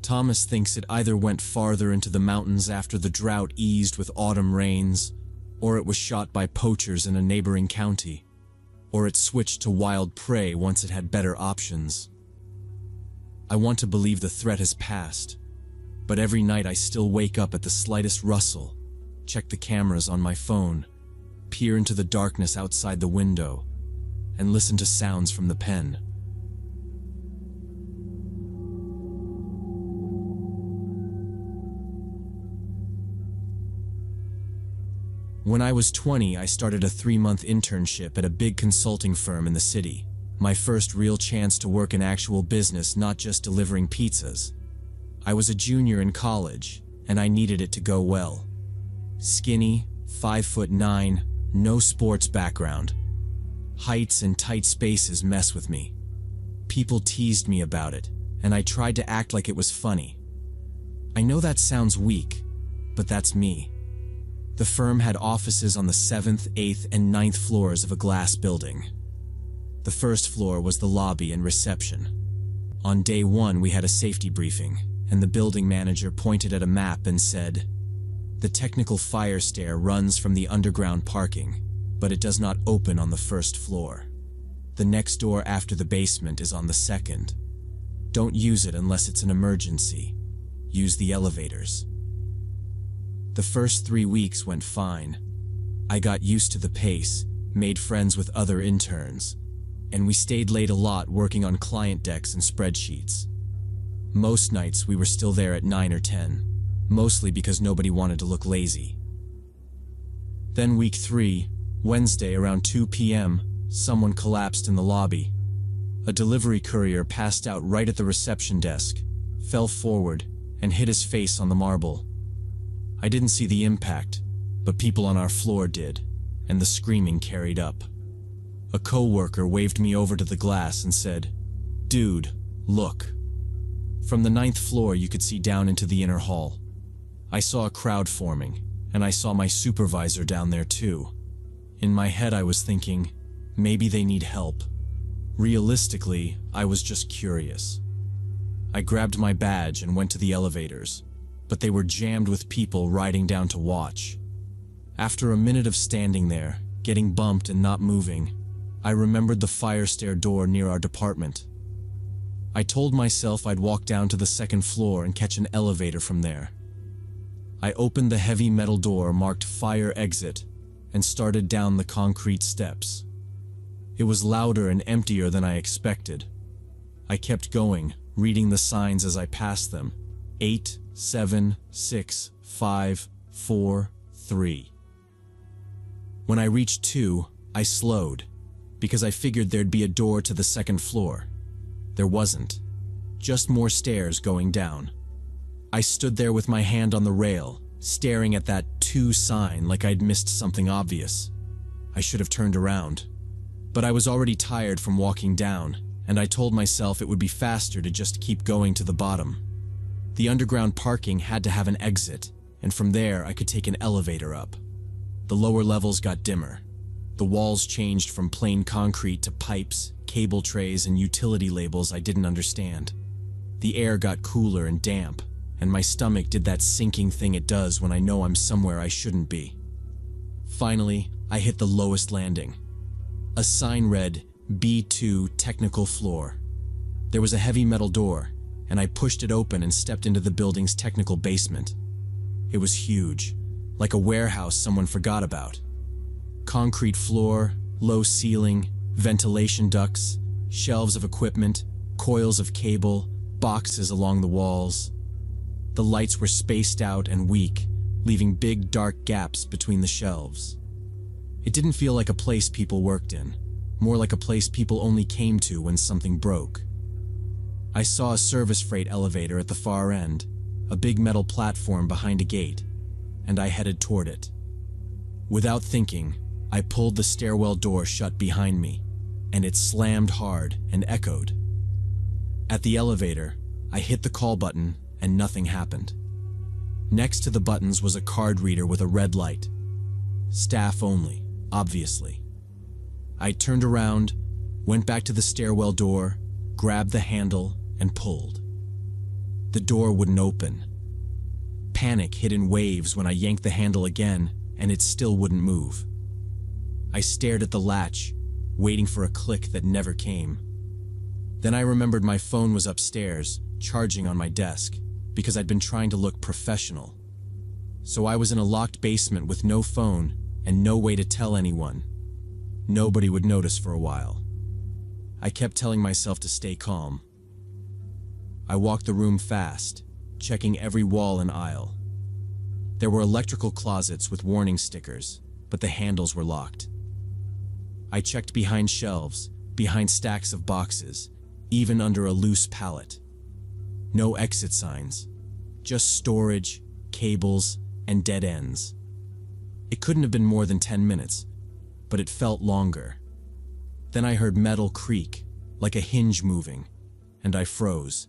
Thomas thinks it either went farther into the mountains after the drought eased with autumn rains, or it was shot by poachers in a neighboring county, or it switched to wild prey once it had better options. I want to believe the threat has passed, but every night I still wake up at the slightest rustle, check the cameras on my phone, peer into the darkness outside the window, and listen to sounds from the pen. When I was 20, I started a 3-month internship at a big consulting firm in the city. My first real chance to work in actual business, not just delivering pizzas. I was a junior in college, and I needed it to go well. Skinny, 5'9", no sports background. Heights and tight spaces mess with me. People teased me about it, and I tried to act like it was funny. I know that sounds weak, but that's me. The firm had offices on the 7th, 8th, and 9th floors of a glass building. The first floor was the lobby and reception. On day 1, we had a safety briefing, and the building manager pointed at a map and said, "The technical fire stair runs from the underground parking, but it does not open on the first floor. The next door after the basement is on the 2nd. Don't use it unless it's an emergency. Use the elevators." The first 3 weeks went fine. I got used to the pace, made friends with other interns, and we stayed late a lot working on client decks and spreadsheets. Most nights we were still there at 9 or 10, mostly because nobody wanted to look lazy. Then week 3, Wednesday around 2 p.m., someone collapsed in the lobby. A delivery courier passed out right at the reception desk, fell forward, and hit his face on the marble. I didn't see the impact, but people on our floor did, and the screaming carried up. A coworker waved me over to the glass and said, "Dude, look." From the 9th floor you could see down into the inner hall. I saw a crowd forming, and I saw my supervisor down there too. In my head I was thinking, maybe they need help. Realistically, I was just curious. I grabbed my badge and went to the elevators, but they were jammed with people riding down to watch. After a minute of standing there, getting bumped and not moving, I remembered the fire stair door near our department. I told myself I'd walk down to the 2nd floor and catch an elevator from there. I opened the heavy metal door marked Fire Exit and started down the concrete steps. It was louder and emptier than I expected. I kept going, reading the signs as I passed them. 8, 7, 6, 5, 4, 3. When I reached 2, I slowed, because I figured there'd be a door to the 2nd floor. There wasn't. Just more stairs going down. I stood there with my hand on the rail, staring at that 2 sign like I'd missed something obvious. I should have turned around. But I was already tired from walking down, and I told myself it would be faster to just keep going to the bottom. The underground parking had to have an exit, and from there I could take an elevator up. The lower levels got dimmer. The walls changed from plain concrete to pipes, cable trays, and utility labels I didn't understand. The air got cooler and damp, and my stomach did that sinking thing it does when I know I'm somewhere I shouldn't be. Finally, I hit the lowest landing. A sign read, B2 Technical Floor. There was a heavy metal door, and I pushed it open and stepped into the building's technical basement. It was huge, like a warehouse someone forgot about. Concrete floor, low ceiling, ventilation ducts, shelves of equipment, coils of cable, boxes along the walls. The lights were spaced out and weak, leaving big dark gaps between the shelves. It didn't feel like a place people worked in, more like a place people only came to when something broke. I saw a service freight elevator at the far end, a big metal platform behind a gate, and I headed toward it. Without thinking, I pulled the stairwell door shut behind me, and it slammed hard and echoed. At the elevator, I hit the call button and nothing happened. Next to the buttons was a card reader with a red light. Staff only, obviously. I turned around, went back to the stairwell door, grabbed the handle, and pulled. The door wouldn't open. Panic hit in waves when I yanked the handle again, and it still wouldn't move. I stared at the latch, waiting for a click that never came. Then I remembered my phone was upstairs, charging on my desk, because I'd been trying to look professional. So I was in a locked basement with no phone and no way to tell anyone. Nobody would notice for a while. I kept telling myself to stay calm. I walked the room fast, checking every wall and aisle. There were electrical closets with warning stickers, but the handles were locked. I checked behind shelves, behind stacks of boxes, even under a loose pallet. No exit signs, just storage, cables, and dead ends. It couldn't have been more than 10 minutes, but it felt longer. Then I heard metal creak, like a hinge moving, and I froze.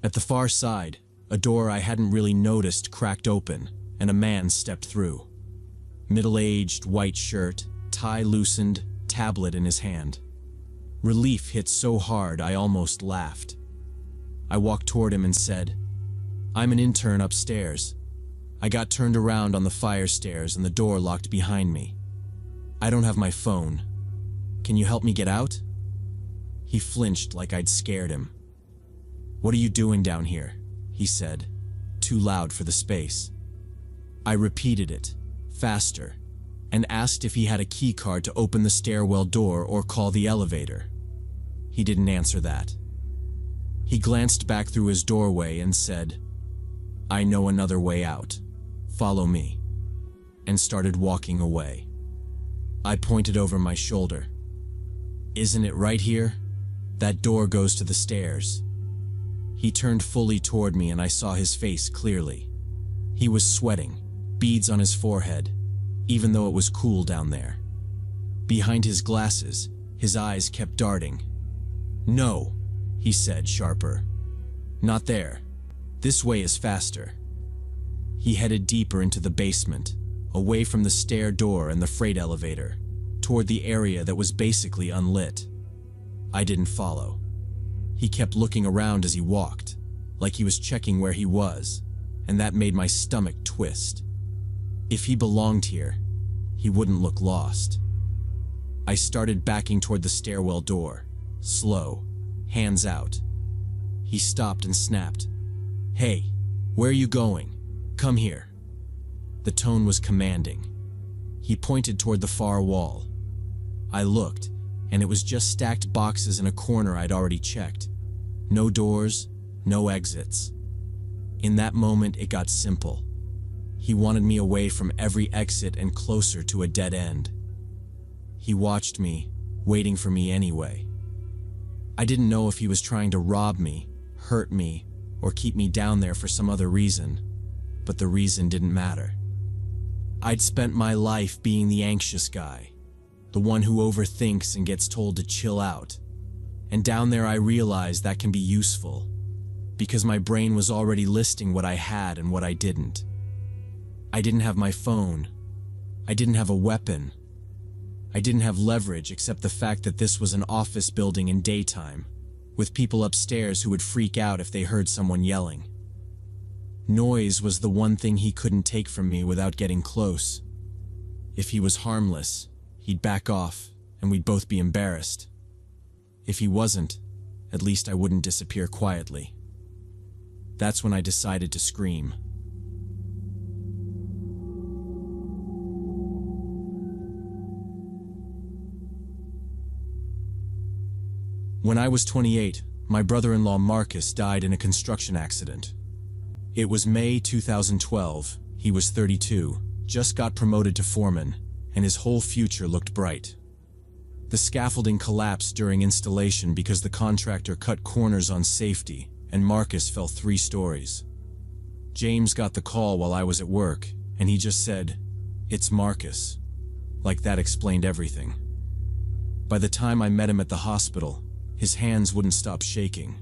At the far side, a door I hadn't really noticed cracked open, and a man stepped through. Middle-aged, white shirt, tie loosened, tablet in his hand. Relief hit so hard I almost laughed. I walked toward him and said, "I'm an intern upstairs. I got turned around on the fire stairs and the door locked behind me. I don't have my phone. Can you help me get out?" He flinched like I'd scared him. "What are you doing down here?" he said, too loud for the space. I repeated it, faster, and asked if he had a key card to open the stairwell door or call the elevator. He didn't answer that. He glanced back through his doorway and said, "I know another way out. Follow me," and started walking away. I pointed over my shoulder. "Isn't it right here? That door goes to the stairs." He turned fully toward me and I saw his face clearly. He was sweating, beads on his forehead, even though it was cool down there. Behind his glasses, his eyes kept darting. "No," he said, sharper. "Not there. This way is faster." He headed deeper into the basement, away from the stair door and the freight elevator, toward the area that was basically unlit. I didn't follow. He kept looking around as he walked, like he was checking where he was, and that made my stomach twist. If he belonged here, he wouldn't look lost. I started backing toward the stairwell door, slow, hands out. He stopped and snapped, "Hey, where are you going? Come here." The tone was commanding. He pointed toward the far wall. I looked, and it was just stacked boxes in a corner I'd already checked. No doors, no exits. In that moment, it got simple. He wanted me away from every exit and closer to a dead end. He watched me, waiting for me anyway. I didn't know if he was trying to rob me, hurt me, or keep me down there for some other reason, but the reason didn't matter. I'd spent my life being the anxious guy, the one who overthinks and gets told to chill out. And down there I realized that can be useful, because my brain was already listing what I had and what I didn't. I didn't have my phone. I didn't have a weapon. I didn't have leverage except the fact that this was an office building in daytime, with people upstairs who would freak out if they heard someone yelling. Noise was the one thing he couldn't take from me without getting close. If he was harmless, he'd back off, and we'd both be embarrassed. If he wasn't, at least I wouldn't disappear quietly. That's when I decided to scream. When I was 28, my brother-in-law Marcus died in a construction accident. It was May 2012, he was 32, just got promoted to foreman, and his whole future looked bright. The scaffolding collapsed during installation because the contractor cut corners on safety, and Marcus fell 3 stories. James got the call while I was at work, and he just said, "It's Marcus." Like that explained everything. By the time I met him at the hospital, his hands wouldn't stop shaking.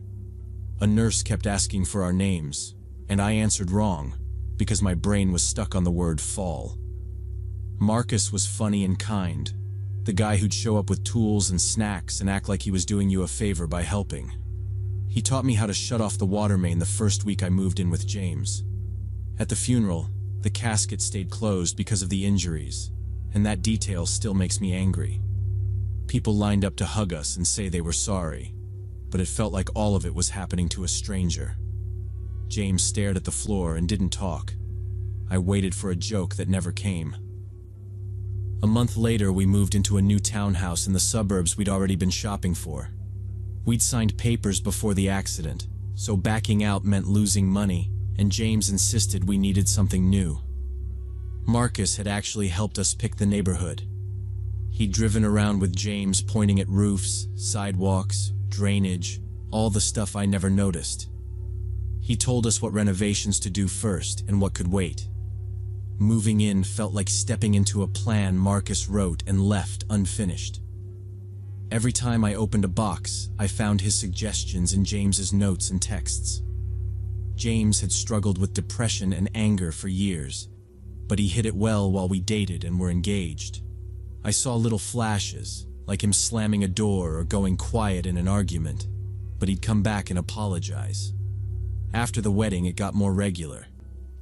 A nurse kept asking for our names, and I answered wrong, because my brain was stuck on the word fall. Marcus was funny and kind, the guy who'd show up with tools and snacks and act like he was doing you a favor by helping. He taught me how to shut off the water main the first week I moved in with James. At the funeral, the casket stayed closed because of the injuries, and that detail still makes me angry. People lined up to hug us and say they were sorry, but it felt like all of it was happening to a stranger. James stared at the floor and didn't talk. I waited for a joke that never came. A month later, we moved into a new townhouse in the suburbs we'd already been shopping for. We'd signed papers before the accident, so backing out meant losing money, and James insisted we needed something new. Marcus had actually helped us pick the neighborhood. He'd driven around with James, pointing at roofs, sidewalks, drainage, all the stuff I never noticed. He told us what renovations to do first and what could wait. Moving in felt like stepping into a plan Marcus wrote and left unfinished. Every time I opened a box, I found his suggestions in James's notes and texts. James had struggled with depression and anger for years, but he hid it well while we dated and were engaged. I saw little flashes, like him slamming a door or going quiet in an argument, but he'd come back and apologize. After the wedding, it got more regular.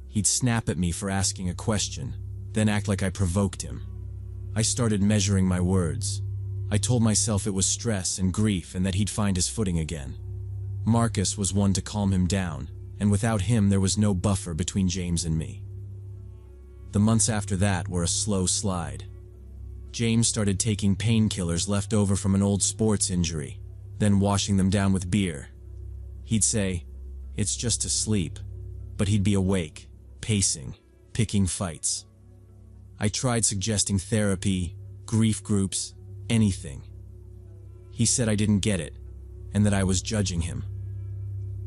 He'd snap at me for asking a question, then act like I provoked him. I started measuring my words. I told myself it was stress and grief and that he'd find his footing again. Marcus was one to calm him down, and without him there was no buffer between James and me. The months after that were a slow slide. James started taking painkillers left over from an old sports injury, then washing them down with beer. He'd say, "It's just to sleep," but he'd be awake, pacing, picking fights. I tried suggesting therapy, grief groups, anything. He said I didn't get it, and that I was judging him.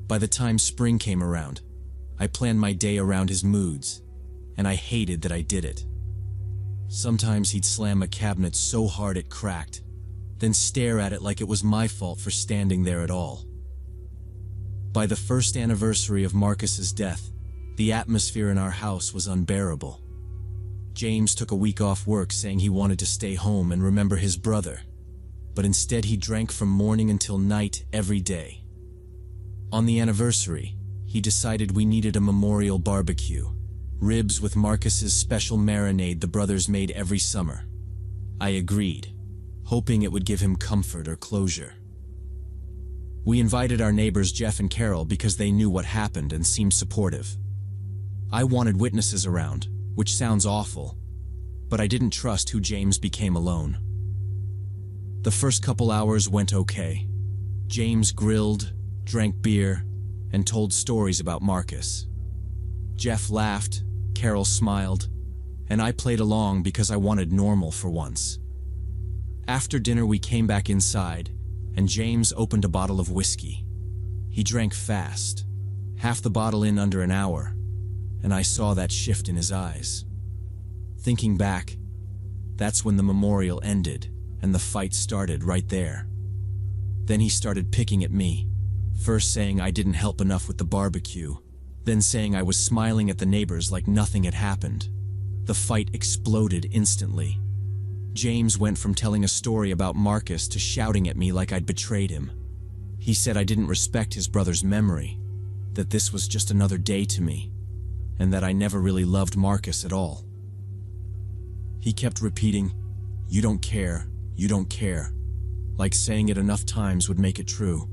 By the time spring came around, I planned my day around his moods, and I hated that I did it. Sometimes he'd slam a cabinet so hard it cracked, then stare at it like it was my fault for standing there at all. By the first anniversary of Marcus's death, the atmosphere in our house was unbearable. James took a week off work saying he wanted to stay home and remember his brother, but instead he drank from morning until night every day. On the anniversary, he decided we needed a memorial barbecue, ribs with Marcus's special marinade the brothers made every summer. I agreed, hoping it would give him comfort or closure. We invited our neighbors Jeff and Carol because they knew what happened and seemed supportive. I wanted witnesses around, which sounds awful, but I didn't trust who James became alone. The first couple hours went okay. James grilled, drank beer, and told stories about Marcus. Jeff laughed, Carol smiled, and I played along because I wanted normal for once. After dinner we came back inside, and James opened a bottle of whiskey. He drank fast, half the bottle in under an hour, and I saw that shift in his eyes. Thinking back, that's when the memorial ended, and the fight started right there. Then he started picking at me, first saying I didn't help enough with the barbecue, then saying I was smiling at the neighbors like nothing had happened. The fight exploded instantly. James went from telling a story about Marcus to shouting at me like I'd betrayed him. He said I didn't respect his brother's memory, that this was just another day to me, and that I never really loved Marcus at all. He kept repeating, "You don't care, you don't care," like saying it enough times would make it true.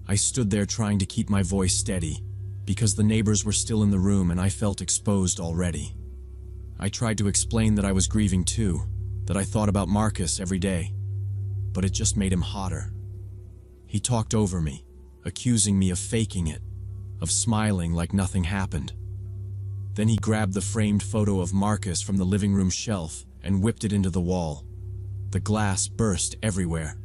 I stood there trying to keep my voice steady, because the neighbors were still in the room and I felt exposed already. I tried to explain that I was grieving too, that I thought about Marcus every day, but it just made him hotter. He talked over me, accusing me of faking it, of smiling like nothing happened. Then he grabbed the framed photo of Marcus from the living room shelf and whipped it into the wall. The glass burst everywhere.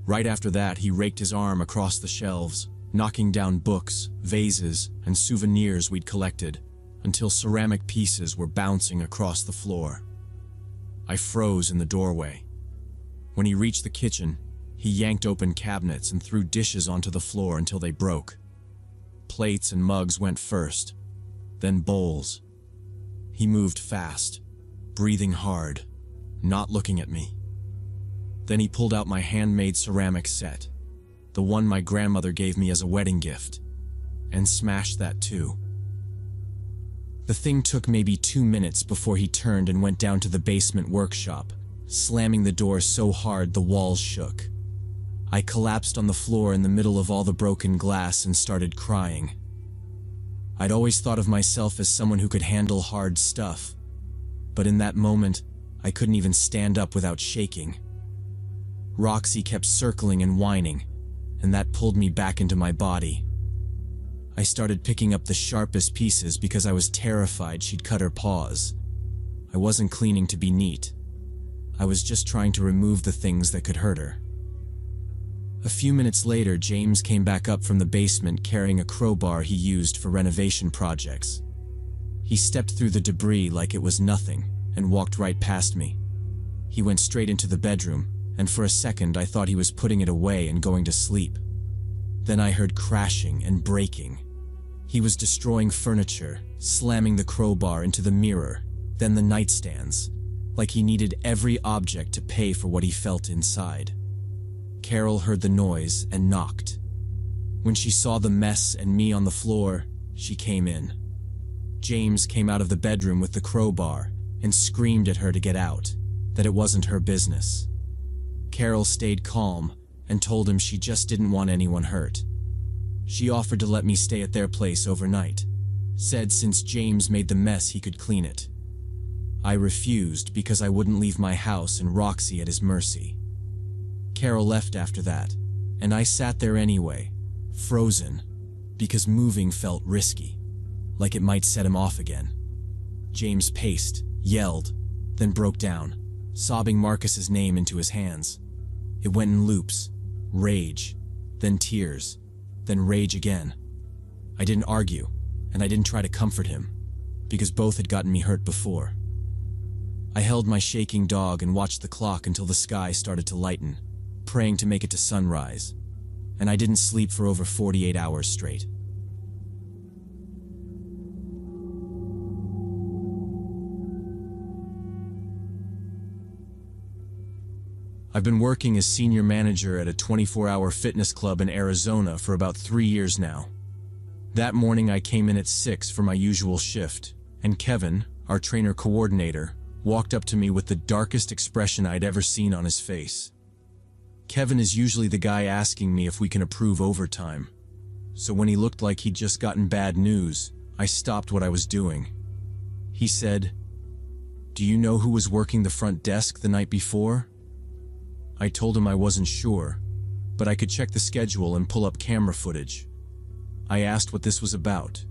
Right after that, he raked his arm across the shelves, knocking down books, vases, and souvenirs we'd collected, until ceramic pieces were bouncing across the floor. I froze in the doorway. When he reached the kitchen, he yanked open cabinets and threw dishes onto the floor until they broke. Plates and mugs went first, then bowls. He moved fast, breathing hard, not looking at me. Then he pulled out my handmade ceramic set, the one my grandmother gave me as a wedding gift, and smashed that too. The thing took maybe 2 minutes before he turned and went down to the basement workshop, slamming the door so hard the walls shook. I collapsed on the floor in the middle of all the broken glass and started crying. I'd always thought of myself as someone who could handle hard stuff, but in that moment, I couldn't even stand up without shaking. Roxy kept circling and whining, and that pulled me back into my body. I started picking up the sharpest pieces because I was terrified she'd cut her paws, I wasn't cleaning to be neat. I was just trying to remove the things that could hurt her. A few minutes later, James came back up from the basement carrying a crowbar he used for renovation projects. He stepped through the debris like it was nothing and walked right past me. He went straight into the bedroom, and for a second I thought he was putting it away and going to sleep. Then I heard crashing and breaking. He was destroying furniture, slamming the crowbar into the mirror, then the nightstands, like he needed every object to pay for what he felt inside. Carol heard the noise and knocked. When she saw the mess and me on the floor, she came in. James came out of the bedroom with the crowbar and screamed at her to get out, that it wasn't her business. Carol stayed calm and told him she just didn't want anyone hurt. She offered to let me stay at their place overnight, said since James made the mess he could clean it. I refused because I wouldn't leave my house and Roxy at his mercy. Carol left after that, and I sat there anyway, frozen, because moving felt risky, like it might set him off again. James paced, yelled, then broke down, sobbing Marcus's name into his hands. It went in loops, rage, then tears, then rage again. I didn't argue, and I didn't try to comfort him, because both had gotten me hurt before. I held my shaking dog and watched the clock until the sky started to lighten, praying to make it to sunrise, and I didn't sleep for over 48 hours straight. I've been working as senior manager at a 24-hour fitness club in Arizona for about 3 years now. That morning I came in at 6 for my usual shift, and Kevin, our trainer coordinator, walked up to me with the darkest expression I'd ever seen on his face. Kevin is usually the guy asking me if we can approve overtime, so when he looked like he'd just gotten bad news, I stopped what I was doing. He said, "Do you know who was working the front desk the night before?" I told him I wasn't sure, but I could check the schedule and pull up camera footage. I asked what this was about.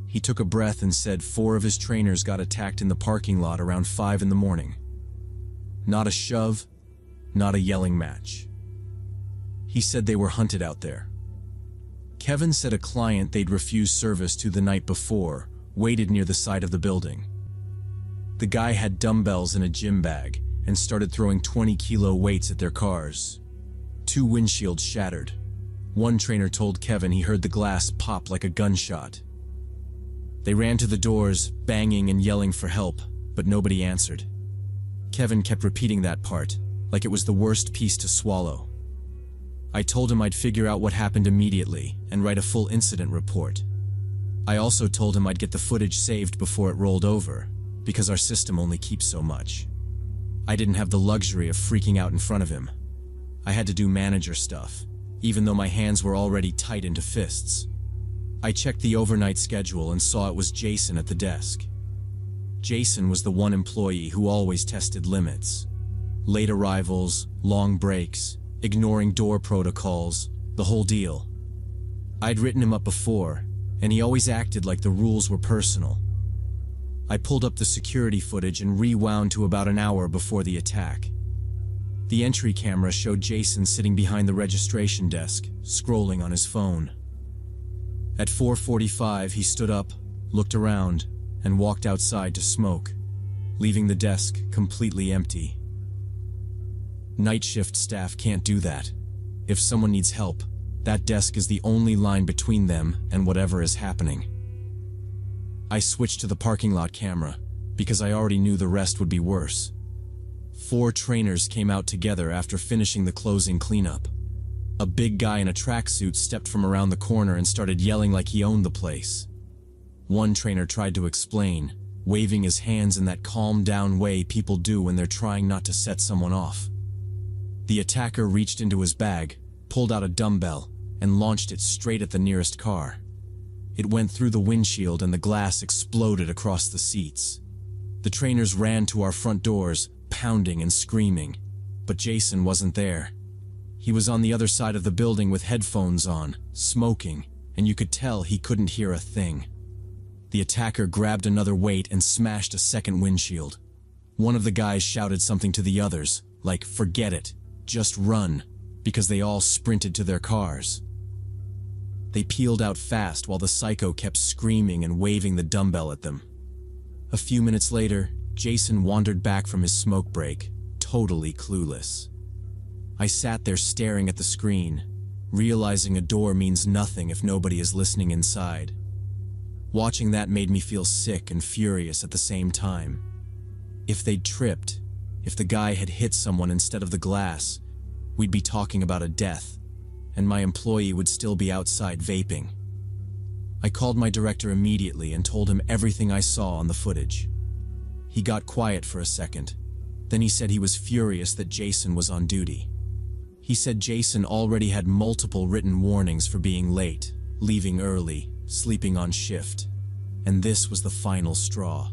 He took a breath and said 4 of his trainers got attacked in the parking lot around 5 in the morning. Not a shove, not a yelling match. He said they were hunted out there. Kevin said a client they'd refused service to the night before waited near the side of the building. The guy had dumbbells in a gym bag and started throwing 20-kilo weights at their cars. 2 windshields shattered. One trainer told Kevin he heard the glass pop like a gunshot. They ran to the doors, banging and yelling for help, but nobody answered. Kevin kept repeating that part, like it was the worst piece to swallow. I told him I'd figure out what happened immediately and write a full incident report. I also told him I'd get the footage saved before it rolled over, because our system only keeps so much. I didn't have the luxury of freaking out in front of him. I had to do manager stuff, even though my hands were already tight into fists. I checked the overnight schedule and saw it was Jason at the desk. Jason was the one employee who always tested limits. Late arrivals, long breaks, ignoring door protocols, the whole deal. I'd written him up before, and he always acted like the rules were personal. I pulled up the security footage and rewound to about an hour before the attack. The entry camera showed Jason sitting behind the registration desk, scrolling on his phone. At 4:45, he stood up, looked around, and walked outside to smoke, leaving the desk completely empty. Night shift staff can't do that. If someone needs help, that desk is the only line between them and whatever is happening. I switched to the parking lot camera, because I already knew the rest would be worse. 4 trainers came out together after finishing the closing cleanup. A big guy in a tracksuit stepped from around the corner and started yelling like he owned the place. One trainer tried to explain, waving his hands in that calm-down way people do when they're trying not to set someone off. The attacker reached into his bag, pulled out a dumbbell, and launched it straight at the nearest car. It went through the windshield and the glass exploded across the seats. The trainers ran to our front doors, pounding and screaming, but Jason wasn't there. He was on the other side of the building with headphones on, smoking, and you could tell he couldn't hear a thing. The attacker grabbed another weight and smashed a second windshield. One of the guys shouted something to the others, like, "Forget it, just run," because they all sprinted to their cars. They peeled out fast while the psycho kept screaming and waving the dumbbell at them. A few minutes later, Jason wandered back from his smoke break, totally clueless. I sat there staring at the screen, realizing a door means nothing if nobody is listening inside. Watching that made me feel sick and furious at the same time. If they'd tripped, if the guy had hit someone instead of the glass, we'd be talking about a death, and my employee would still be outside vaping. I called my director immediately and told him everything I saw on the footage. He got quiet for a second. Then he said he was furious that Jason was on duty. He said Jason already had multiple written warnings for being late, leaving early, sleeping on shift, and this was the final straw.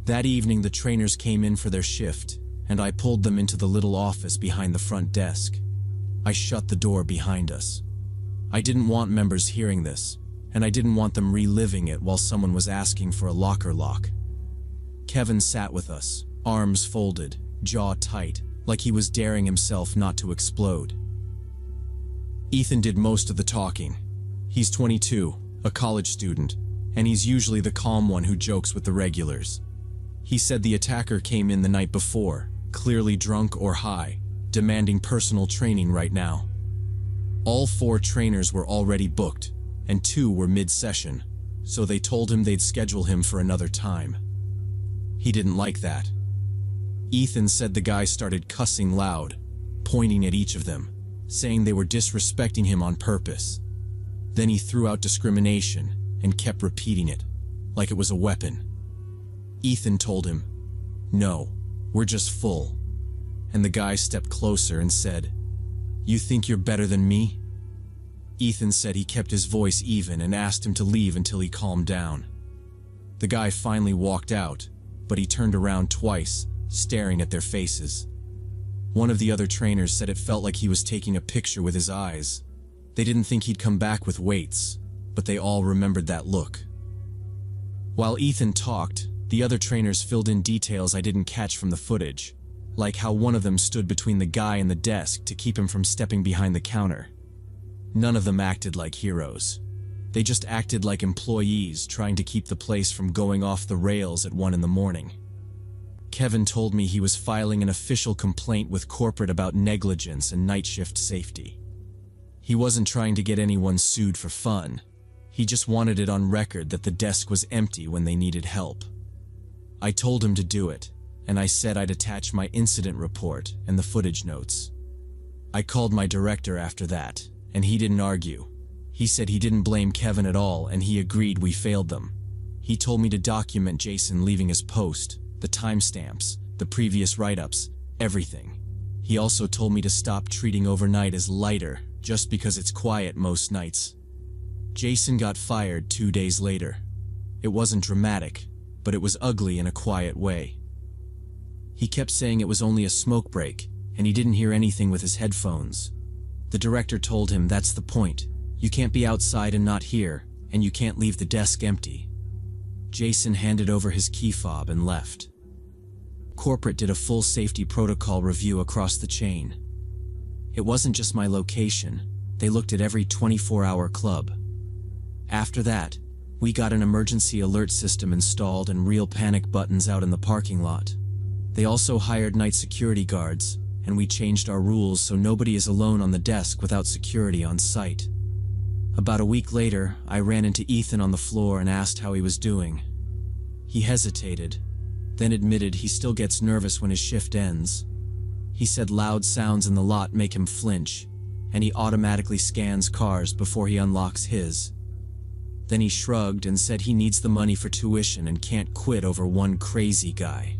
That evening, the trainers came in for their shift, and I pulled them into the little office behind the front desk. I shut the door behind us. I didn't want members hearing this, and I didn't want them reliving it while someone was asking for a locker lock. Kevin sat with us, arms folded, jaw tight, like he was daring himself not to explode. Ethan did most of the talking. He's 22, a college student, and he's usually the calm one who jokes with the regulars. He said the attacker came in the night before, clearly drunk or high, demanding personal training right now. All 4 trainers were already booked, and 2 were mid-session, so they told him they'd schedule him for another time. He didn't like that. Ethan said the guy started cussing loud, pointing at each of them, saying they were disrespecting him on purpose. Then he threw out discrimination and kept repeating it, like it was a weapon. Ethan told him, "No, we're just full." And the guy stepped closer and said, "You think you're better than me?" Ethan said he kept his voice even and asked him to leave until he calmed down. The guy finally walked out, but he turned around twice, staring at their faces. One of the other trainers said it felt like he was taking a picture with his eyes. They didn't think he'd come back with weights, but they all remembered that look. While Ethan talked, the other trainers filled in details I didn't catch from the footage, like how one of them stood between the guy and the desk to keep him from stepping behind the counter. None of them acted like heroes. They just acted like employees trying to keep the place from going off the rails at 1 in the morning. Kevin told me he was filing an official complaint with corporate about negligence and night shift safety. He wasn't trying to get anyone sued for fun. He just wanted it on record that the desk was empty when they needed help. I told him to do it, and I said I'd attach my incident report and the footage notes. I called my director after that, and he didn't argue. He said he didn't blame Kevin at all, and he agreed we failed them. He told me to document Jason leaving his post, the timestamps, the previous write-ups, everything. He also told me to stop treating overnight as lighter just because it's quiet most nights. Jason got fired 2 days later. It wasn't dramatic, but it was ugly in a quiet way. He kept saying it was only a smoke break, and he didn't hear anything with his headphones. The director told him that's the point. You can't be outside and not hear, and you can't leave the desk empty. Jason handed over his key fob and left. Corporate did a full safety protocol review across the chain. It wasn't just my location. They looked at every 24-hour club. After that, we got an emergency alert system installed and real panic buttons out in the parking lot. They also hired night security guards, and we changed our rules so nobody is alone on the desk without security on site. About a week later, I ran into Ethan on the floor and asked how he was doing. He hesitated, then admitted he still gets nervous when his shift ends. He said loud sounds in the lot make him flinch, and he automatically scans cars before he unlocks his. Then he shrugged and said he needs the money for tuition and can't quit over one crazy guy.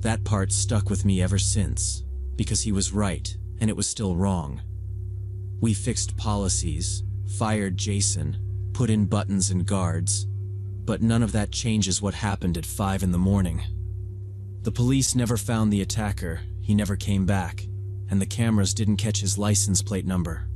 That part stuck with me ever since, because he was right, and it was still wrong. We fixed policies, fired Jason, put in buttons and guards, but none of that changes what happened at 5 in the morning. The police never found the attacker, he never came back, and the cameras didn't catch his license plate number.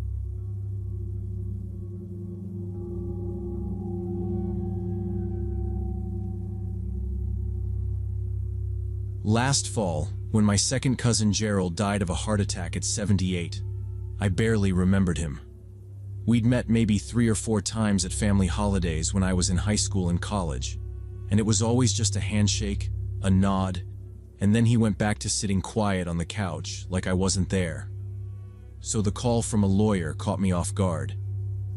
Last fall, when my second cousin Gerald died of a heart attack at 78, I barely remembered him. We'd met maybe 3 or 4 times at family holidays when I was in high school and college, and it was always just a handshake, a nod, and then he went back to sitting quiet on the couch like I wasn't there. So the call from a lawyer caught me off guard.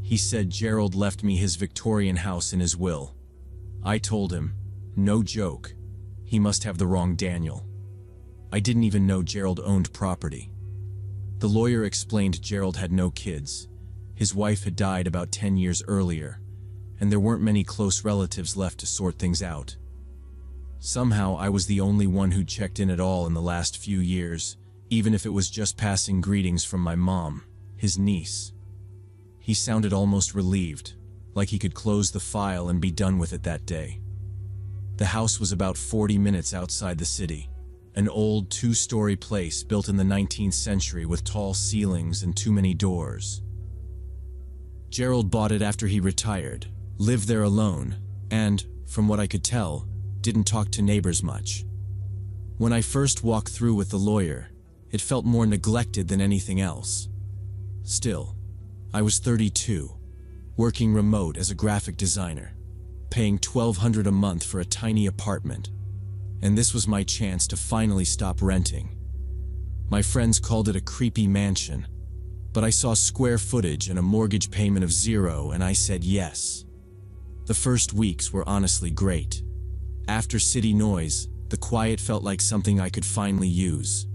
He said Gerald left me his Victorian house in his will. I told him, no joke, he must have the wrong Daniel. I didn't even know Gerald owned property. The lawyer explained Gerald had no kids. His wife had died about 10 years earlier, and there weren't many close relatives left to sort things out. Somehow I was the only one who'd checked in at all in the last few years, even if it was just passing greetings from my mom, his niece. He sounded almost relieved, like he could close the file and be done with it that day. The house was about 40 minutes outside the city, an old 2-story place built in the 19th century with tall ceilings and too many doors. Gerald bought it after he retired, lived there alone, and, from what I could tell, didn't talk to neighbors much. When I first walked through with the lawyer, it felt more neglected than anything else. Still, I was 32, working remote as a graphic designer, paying $1,200 a month for a tiny apartment, and this was my chance to finally stop renting. My friends called it a creepy mansion, but I saw square footage and a mortgage payment of 0, and I said yes. The first weeks were honestly great. After city noise, the quiet felt like something I could finally use.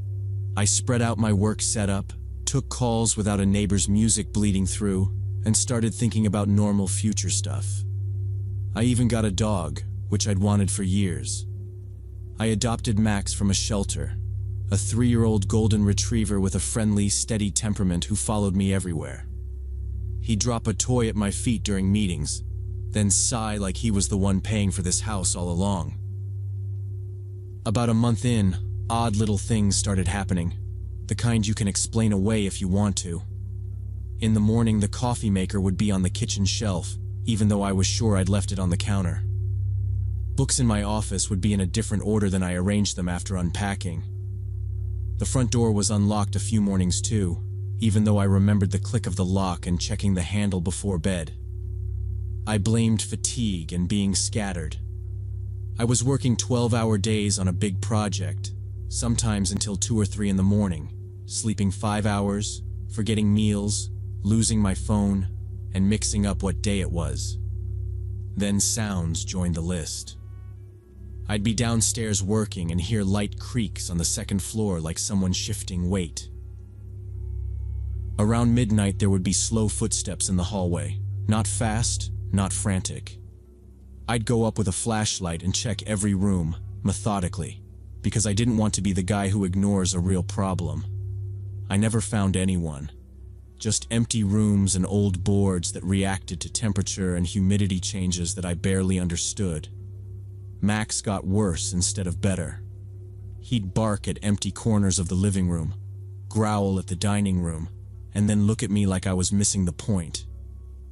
I spread out my work setup, took calls without a neighbor's music bleeding through, and started thinking about normal future stuff. I even got a dog, which I'd wanted for years. I adopted Max from a shelter, a 3-year-old golden retriever with a friendly, steady temperament who followed me everywhere. He'd drop a toy at my feet during meetings, then sigh like he was the one paying for this house all along. About a month in, odd little things started happening, the kind you can explain away if you want to. In the morning, the coffee maker would be on the kitchen shelf, even though I was sure I'd left it on the counter. Books in my office would be in a different order than I arranged them after unpacking. The front door was unlocked a few mornings too, even though I remembered the click of the lock and checking the handle before bed. I blamed fatigue and being scattered. I was working 12-hour days on a big project, sometimes until 2 or 3 in the morning, sleeping 5 hours, forgetting meals, losing my phone, and mixing up what day it was. Then sounds joined the list. I'd be downstairs working and hear light creaks on the second floor like someone shifting weight. Around midnight there would be slow footsteps in the hallway, not fast, not frantic. I'd go up with a flashlight and check every room, methodically, because I didn't want to be the guy who ignores a real problem. I never found anyone. Just empty rooms and old boards that reacted to temperature and humidity changes that I barely understood. Max got worse instead of better. He'd bark at empty corners of the living room, growl at the dining room, and then look at me like I was missing the point.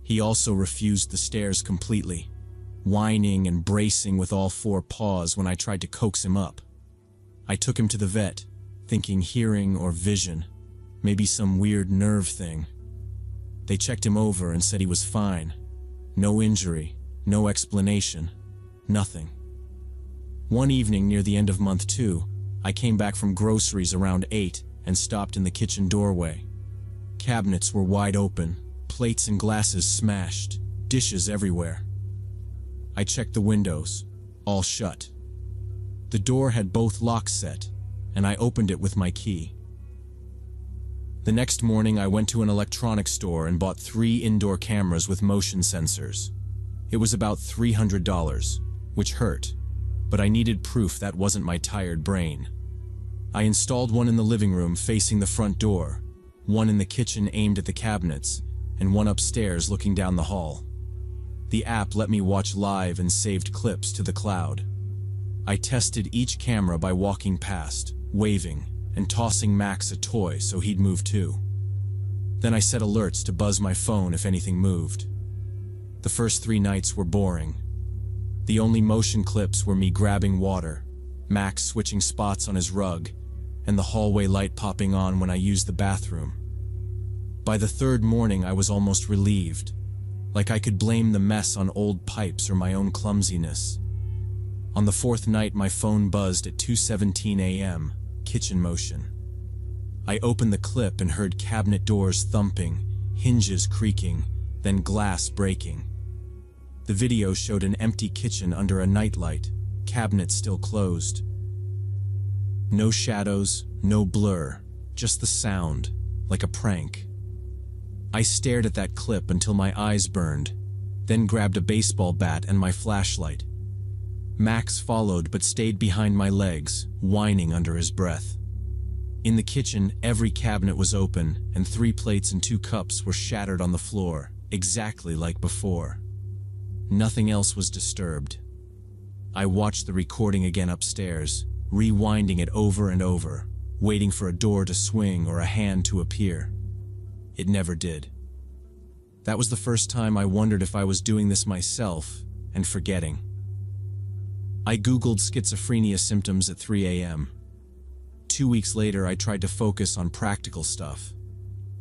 He also refused the stairs completely, whining and bracing with all 4 paws when I tried to coax him up. I took him to the vet, thinking hearing or vision, maybe some weird nerve thing. They checked him over and said he was fine. No injury, no explanation, nothing. One evening near the end of month 2, I came back from groceries around 8 and stopped in the kitchen doorway. Cabinets were wide open, plates and glasses smashed, dishes everywhere. I checked the windows, all shut. The door had both locks set, and I opened it with my key. The next morning I went to an electronics store and bought 3 indoor cameras with motion sensors. It was about $300, which hurt, but I needed proof that wasn't my tired brain. I installed one in the living room facing the front door, one in the kitchen aimed at the cabinets, and one upstairs looking down the hall. The app let me watch live and saved clips to the cloud. I tested each camera by walking past, waving, and tossing Max a toy so he'd move too. Then I set alerts to buzz my phone if anything moved. The first 3 nights were boring. The only motion clips were me grabbing water, Max switching spots on his rug, and the hallway light popping on when I used the bathroom. By the third morning, I was almost relieved, like I could blame the mess on old pipes or my own clumsiness. On the fourth night, my phone buzzed at 2:17 a.m., kitchen motion. I opened the clip and heard cabinet doors thumping, hinges creaking, then glass breaking. The video showed an empty kitchen under a nightlight, cabinets still closed. No shadows, no blur, just the sound, like a prank. I stared at that clip until my eyes burned, then grabbed a baseball bat and my flashlight. Max followed but stayed behind my legs, whining under his breath. In the kitchen, every cabinet was open, and 3 plates and 2 cups were shattered on the floor, exactly like before. Nothing else was disturbed. I watched the recording again upstairs, rewinding it over and over, waiting for a door to swing or a hand to appear. It never did. That was the first time I wondered if I was doing this myself and forgetting. I Googled schizophrenia symptoms at 3 a.m. 2 weeks later, I tried to focus on practical stuff.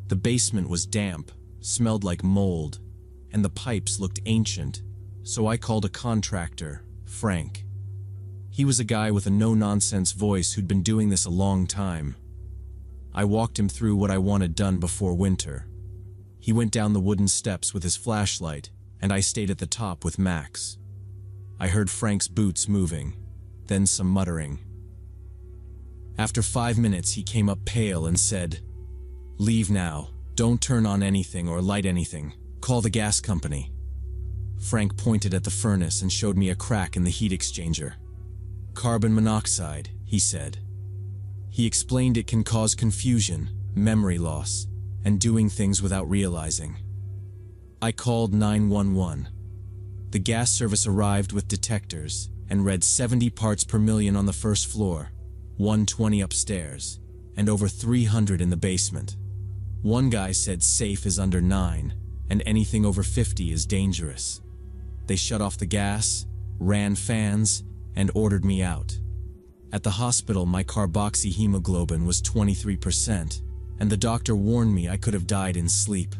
The basement was damp, smelled like mold, and the pipes looked ancient, so I called a contractor, Frank. He was a guy with a no-nonsense voice who'd been doing this a long time. I walked him through what I wanted done before winter. He went down the wooden steps with his flashlight, and I stayed at the top with Max. I heard Frank's boots moving, then some muttering. After 5 minutes, he came up pale and said, "Leave now. Don't turn on anything or light anything. Call the gas company." Frank pointed at the furnace and showed me a crack in the heat exchanger. "Carbon monoxide," he said. He explained it can cause confusion, memory loss, and doing things without realizing. I called 911. The gas service arrived with detectors and read 70 parts per million on the first floor, 120 upstairs, and over 300 in the basement. One guy said safe is under 9, and anything over 50 is dangerous. They shut off the gas, ran fans, and ordered me out. At the hospital, my carboxyhemoglobin was 23%, and the doctor warned me I could have died in sleep.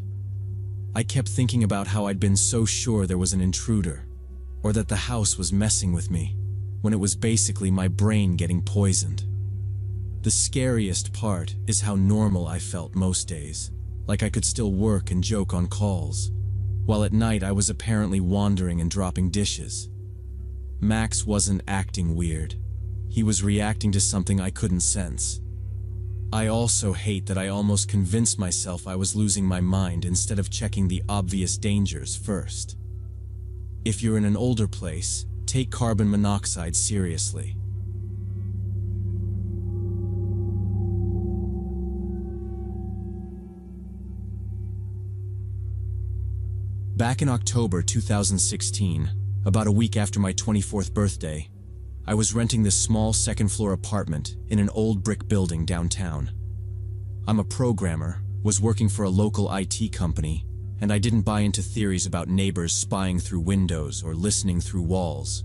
I kept thinking about how I'd been so sure there was an intruder, or that the house was messing with me, when it was basically my brain getting poisoned. The scariest part is how normal I felt most days, like I could still work and joke on calls, while at night I was apparently wandering and dropping dishes. Max wasn't acting weird. He was reacting to something I couldn't sense. I also hate that I almost convinced myself I was losing my mind instead of checking the obvious dangers first. If you're in an older place, take carbon monoxide seriously. Back in October 2016, about a week after my 24th birthday, I was renting this small second-floor apartment in an old brick building downtown. I'm a programmer, was working for a local IT company, and I didn't buy into theories about neighbors spying through windows or listening through walls.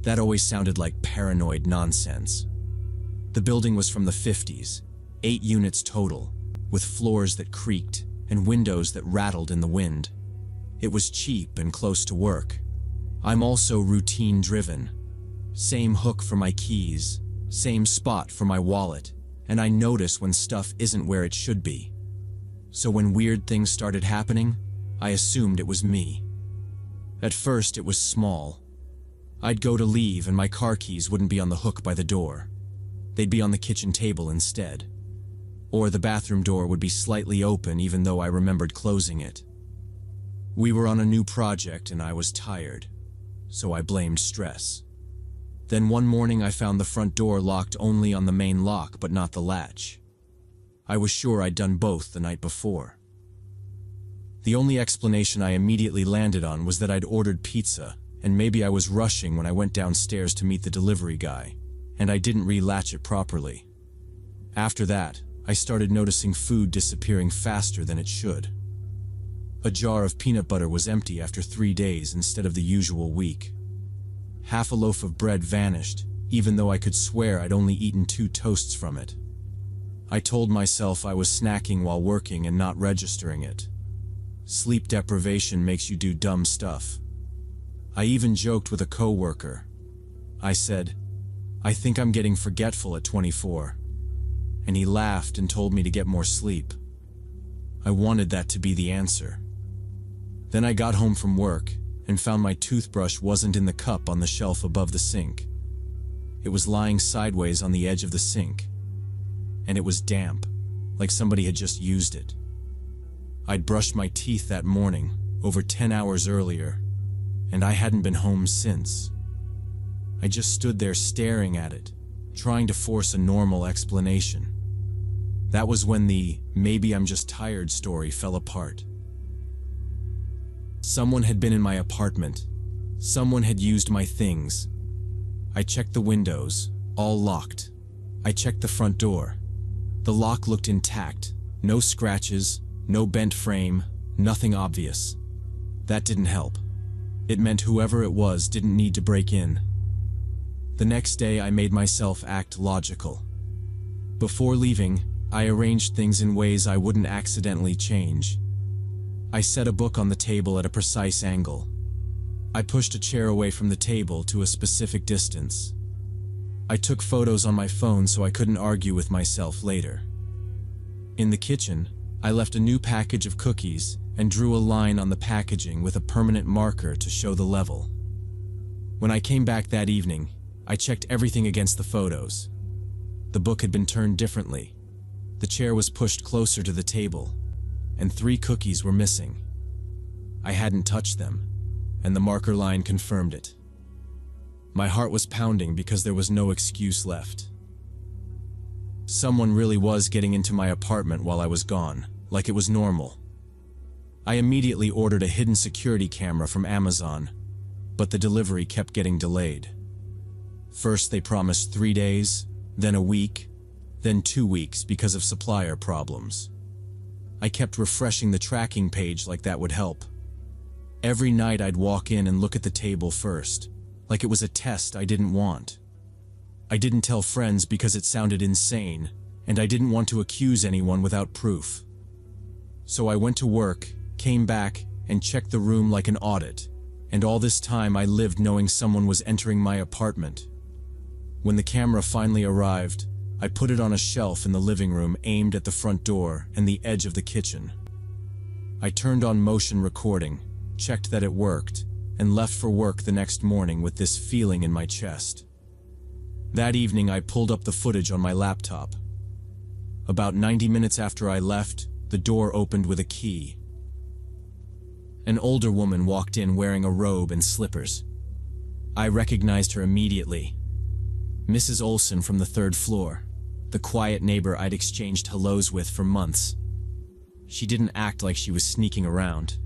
That always sounded like paranoid nonsense. The building was from the 50s, 8 units total, with floors that creaked and windows that rattled in the wind. It was cheap and close to work. I'm also routine-driven. Same hook for my keys, same spot for my wallet, and I notice when stuff isn't where it should be. So when weird things started happening, I assumed it was me. At first, it was small. I'd go to leave and my car keys wouldn't be on the hook by the door. They'd be on the kitchen table instead. Or the bathroom door would be slightly open even though I remembered closing it. We were on a new project and I was tired, so I blamed stress. Then one morning I found the front door locked only on the main lock but not the latch. I was sure I'd done both the night before. The only explanation I immediately landed on was that I'd ordered pizza, and maybe I was rushing when I went downstairs to meet the delivery guy, and I didn't re-latch it properly. After that, I started noticing food disappearing faster than it should. A jar of peanut butter was empty after 3 days instead of the usual week. Half a loaf of bread vanished, even though I could swear I'd only eaten 2 toasts from it. I told myself I was snacking while working and not registering it. Sleep deprivation makes you do dumb stuff. I even joked with a coworker. I said, "I think I'm getting forgetful at 24." And he laughed and told me to get more sleep. I wanted that to be the answer. Then I got home from work and found my toothbrush wasn't in the cup on the shelf above the sink. It was lying sideways on the edge of the sink. And it was damp, like somebody had just used it. I'd brushed my teeth that morning, over 10 hours earlier, and I hadn't been home since. I just stood there staring at it, trying to force a normal explanation. That was when the "maybe I'm just tired" story fell apart. Someone had been in my apartment. Someone had used my things. I checked the windows, all locked. I checked the front door. The lock looked intact. No scratches, no bent frame, nothing obvious. That didn't help. It meant whoever it was didn't need to break in. The next day I made myself act logical. Before leaving, I arranged things in ways I wouldn't accidentally change. I set a book on the table at a precise angle. I pushed a chair away from the table to a specific distance. I took photos on my phone so I couldn't argue with myself later. In the kitchen, I left a new package of cookies and drew a line on the packaging with a permanent marker to show the level. When I came back that evening, I checked everything against the photos. The book had been turned differently. The chair was pushed closer to the table, and 3 cookies were missing. I hadn't touched them, and the marker line confirmed it. My heart was pounding because there was no excuse left. Someone really was getting into my apartment while I was gone, like it was normal. I immediately ordered a hidden security camera from Amazon, but the delivery kept getting delayed. First they promised 3 days, then a week, then 2 weeks because of supplier problems. I kept refreshing the tracking page like that would help. Every night I'd walk in and look at the table first, like it was a test I didn't want. I didn't tell friends because it sounded insane, and I didn't want to accuse anyone without proof. So I went to work, came back, and checked the room like an audit, and all this time I lived knowing someone was entering my apartment. When the camera finally arrived, I put it on a shelf in the living room aimed at the front door and the edge of the kitchen. I turned on motion recording, checked that it worked, and left for work the next morning with this feeling in my chest. That evening I pulled up the footage on my laptop. About 90 minutes after I left, the door opened with a key. An older woman walked in wearing a robe and slippers. I recognized her immediately. Mrs. Olson from the 3rd floor, the quiet neighbor I'd exchanged hellos with for months. She didn't act like she was sneaking around.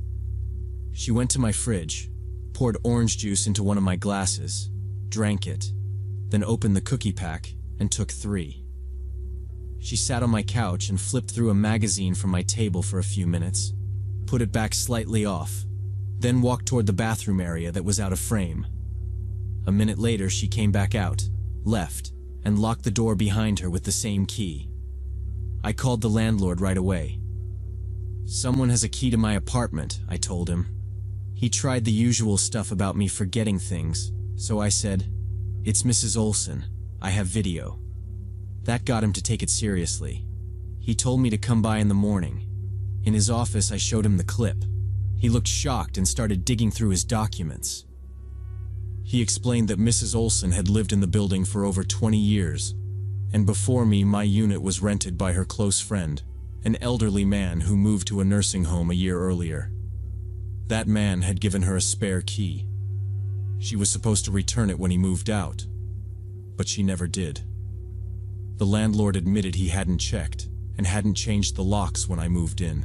She went to my fridge, poured orange juice into one of my glasses, drank it, then opened the cookie pack and took 3. She sat on my couch and flipped through a magazine from my table for a few minutes, put it back slightly off, then walked toward the bathroom area that was out of frame. A minute later she came back out, left, and locked the door behind her with the same key. I called the landlord right away. "Someone has a key to my apartment," I told him. He tried the usual stuff about me forgetting things, so I said, "It's Mrs. Olson. I have video." That got him to take it seriously. He told me to come by in the morning. In his office, I showed him the clip. He looked shocked and started digging through his documents. He explained that Mrs. Olson had lived in the building for over 20 years, and before me, my unit was rented by her close friend, an elderly man who moved to a nursing home a year earlier. That man had given her a spare key. She was supposed to return it when he moved out, but she never did. The landlord admitted he hadn't checked and hadn't changed the locks when I moved in,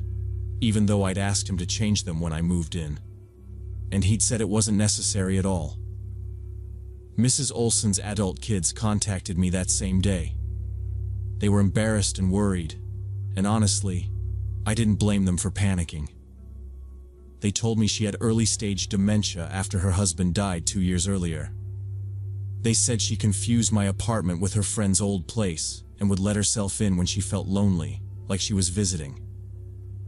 even though I'd asked him to change them when I moved in. And he'd said it wasn't necessary at all. Mrs. Olson's adult kids contacted me that same day. They were embarrassed and worried, and honestly, I didn't blame them for panicking. They told me she had early-stage dementia after her husband died 2 years earlier. They said she confused my apartment with her friend's old place and would let herself in when she felt lonely, like she was visiting.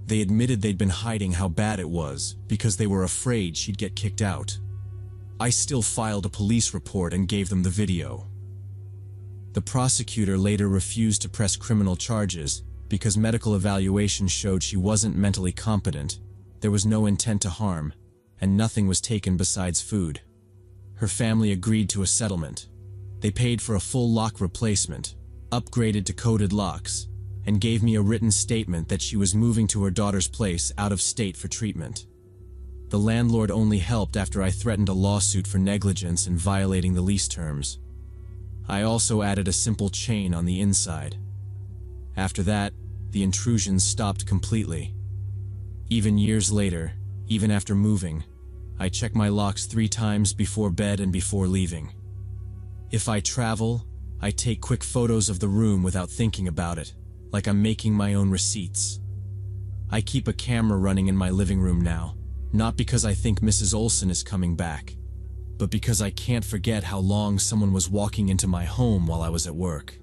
They admitted they'd been hiding how bad it was because they were afraid she'd get kicked out. I still filed a police report and gave them the video. The prosecutor later refused to press criminal charges because medical evaluation showed she wasn't mentally competent, there was no intent to harm, and nothing was taken besides food. Her family agreed to a settlement. They paid for a full lock replacement, upgraded to coded locks, and gave me a written statement that she was moving to her daughter's place out of state for treatment. The landlord only helped after I threatened a lawsuit for negligence and violating the lease terms. I also added a simple chain on the inside. After that, the intrusions stopped completely. Even years later, even after moving, I check my locks 3 times before bed and before leaving. If I travel, I take quick photos of the room without thinking about it, like I'm making my own receipts. I keep a camera running in my living room now, not because I think Mrs. Olson is coming back, but because I can't forget how long someone was walking into my home while I was at work.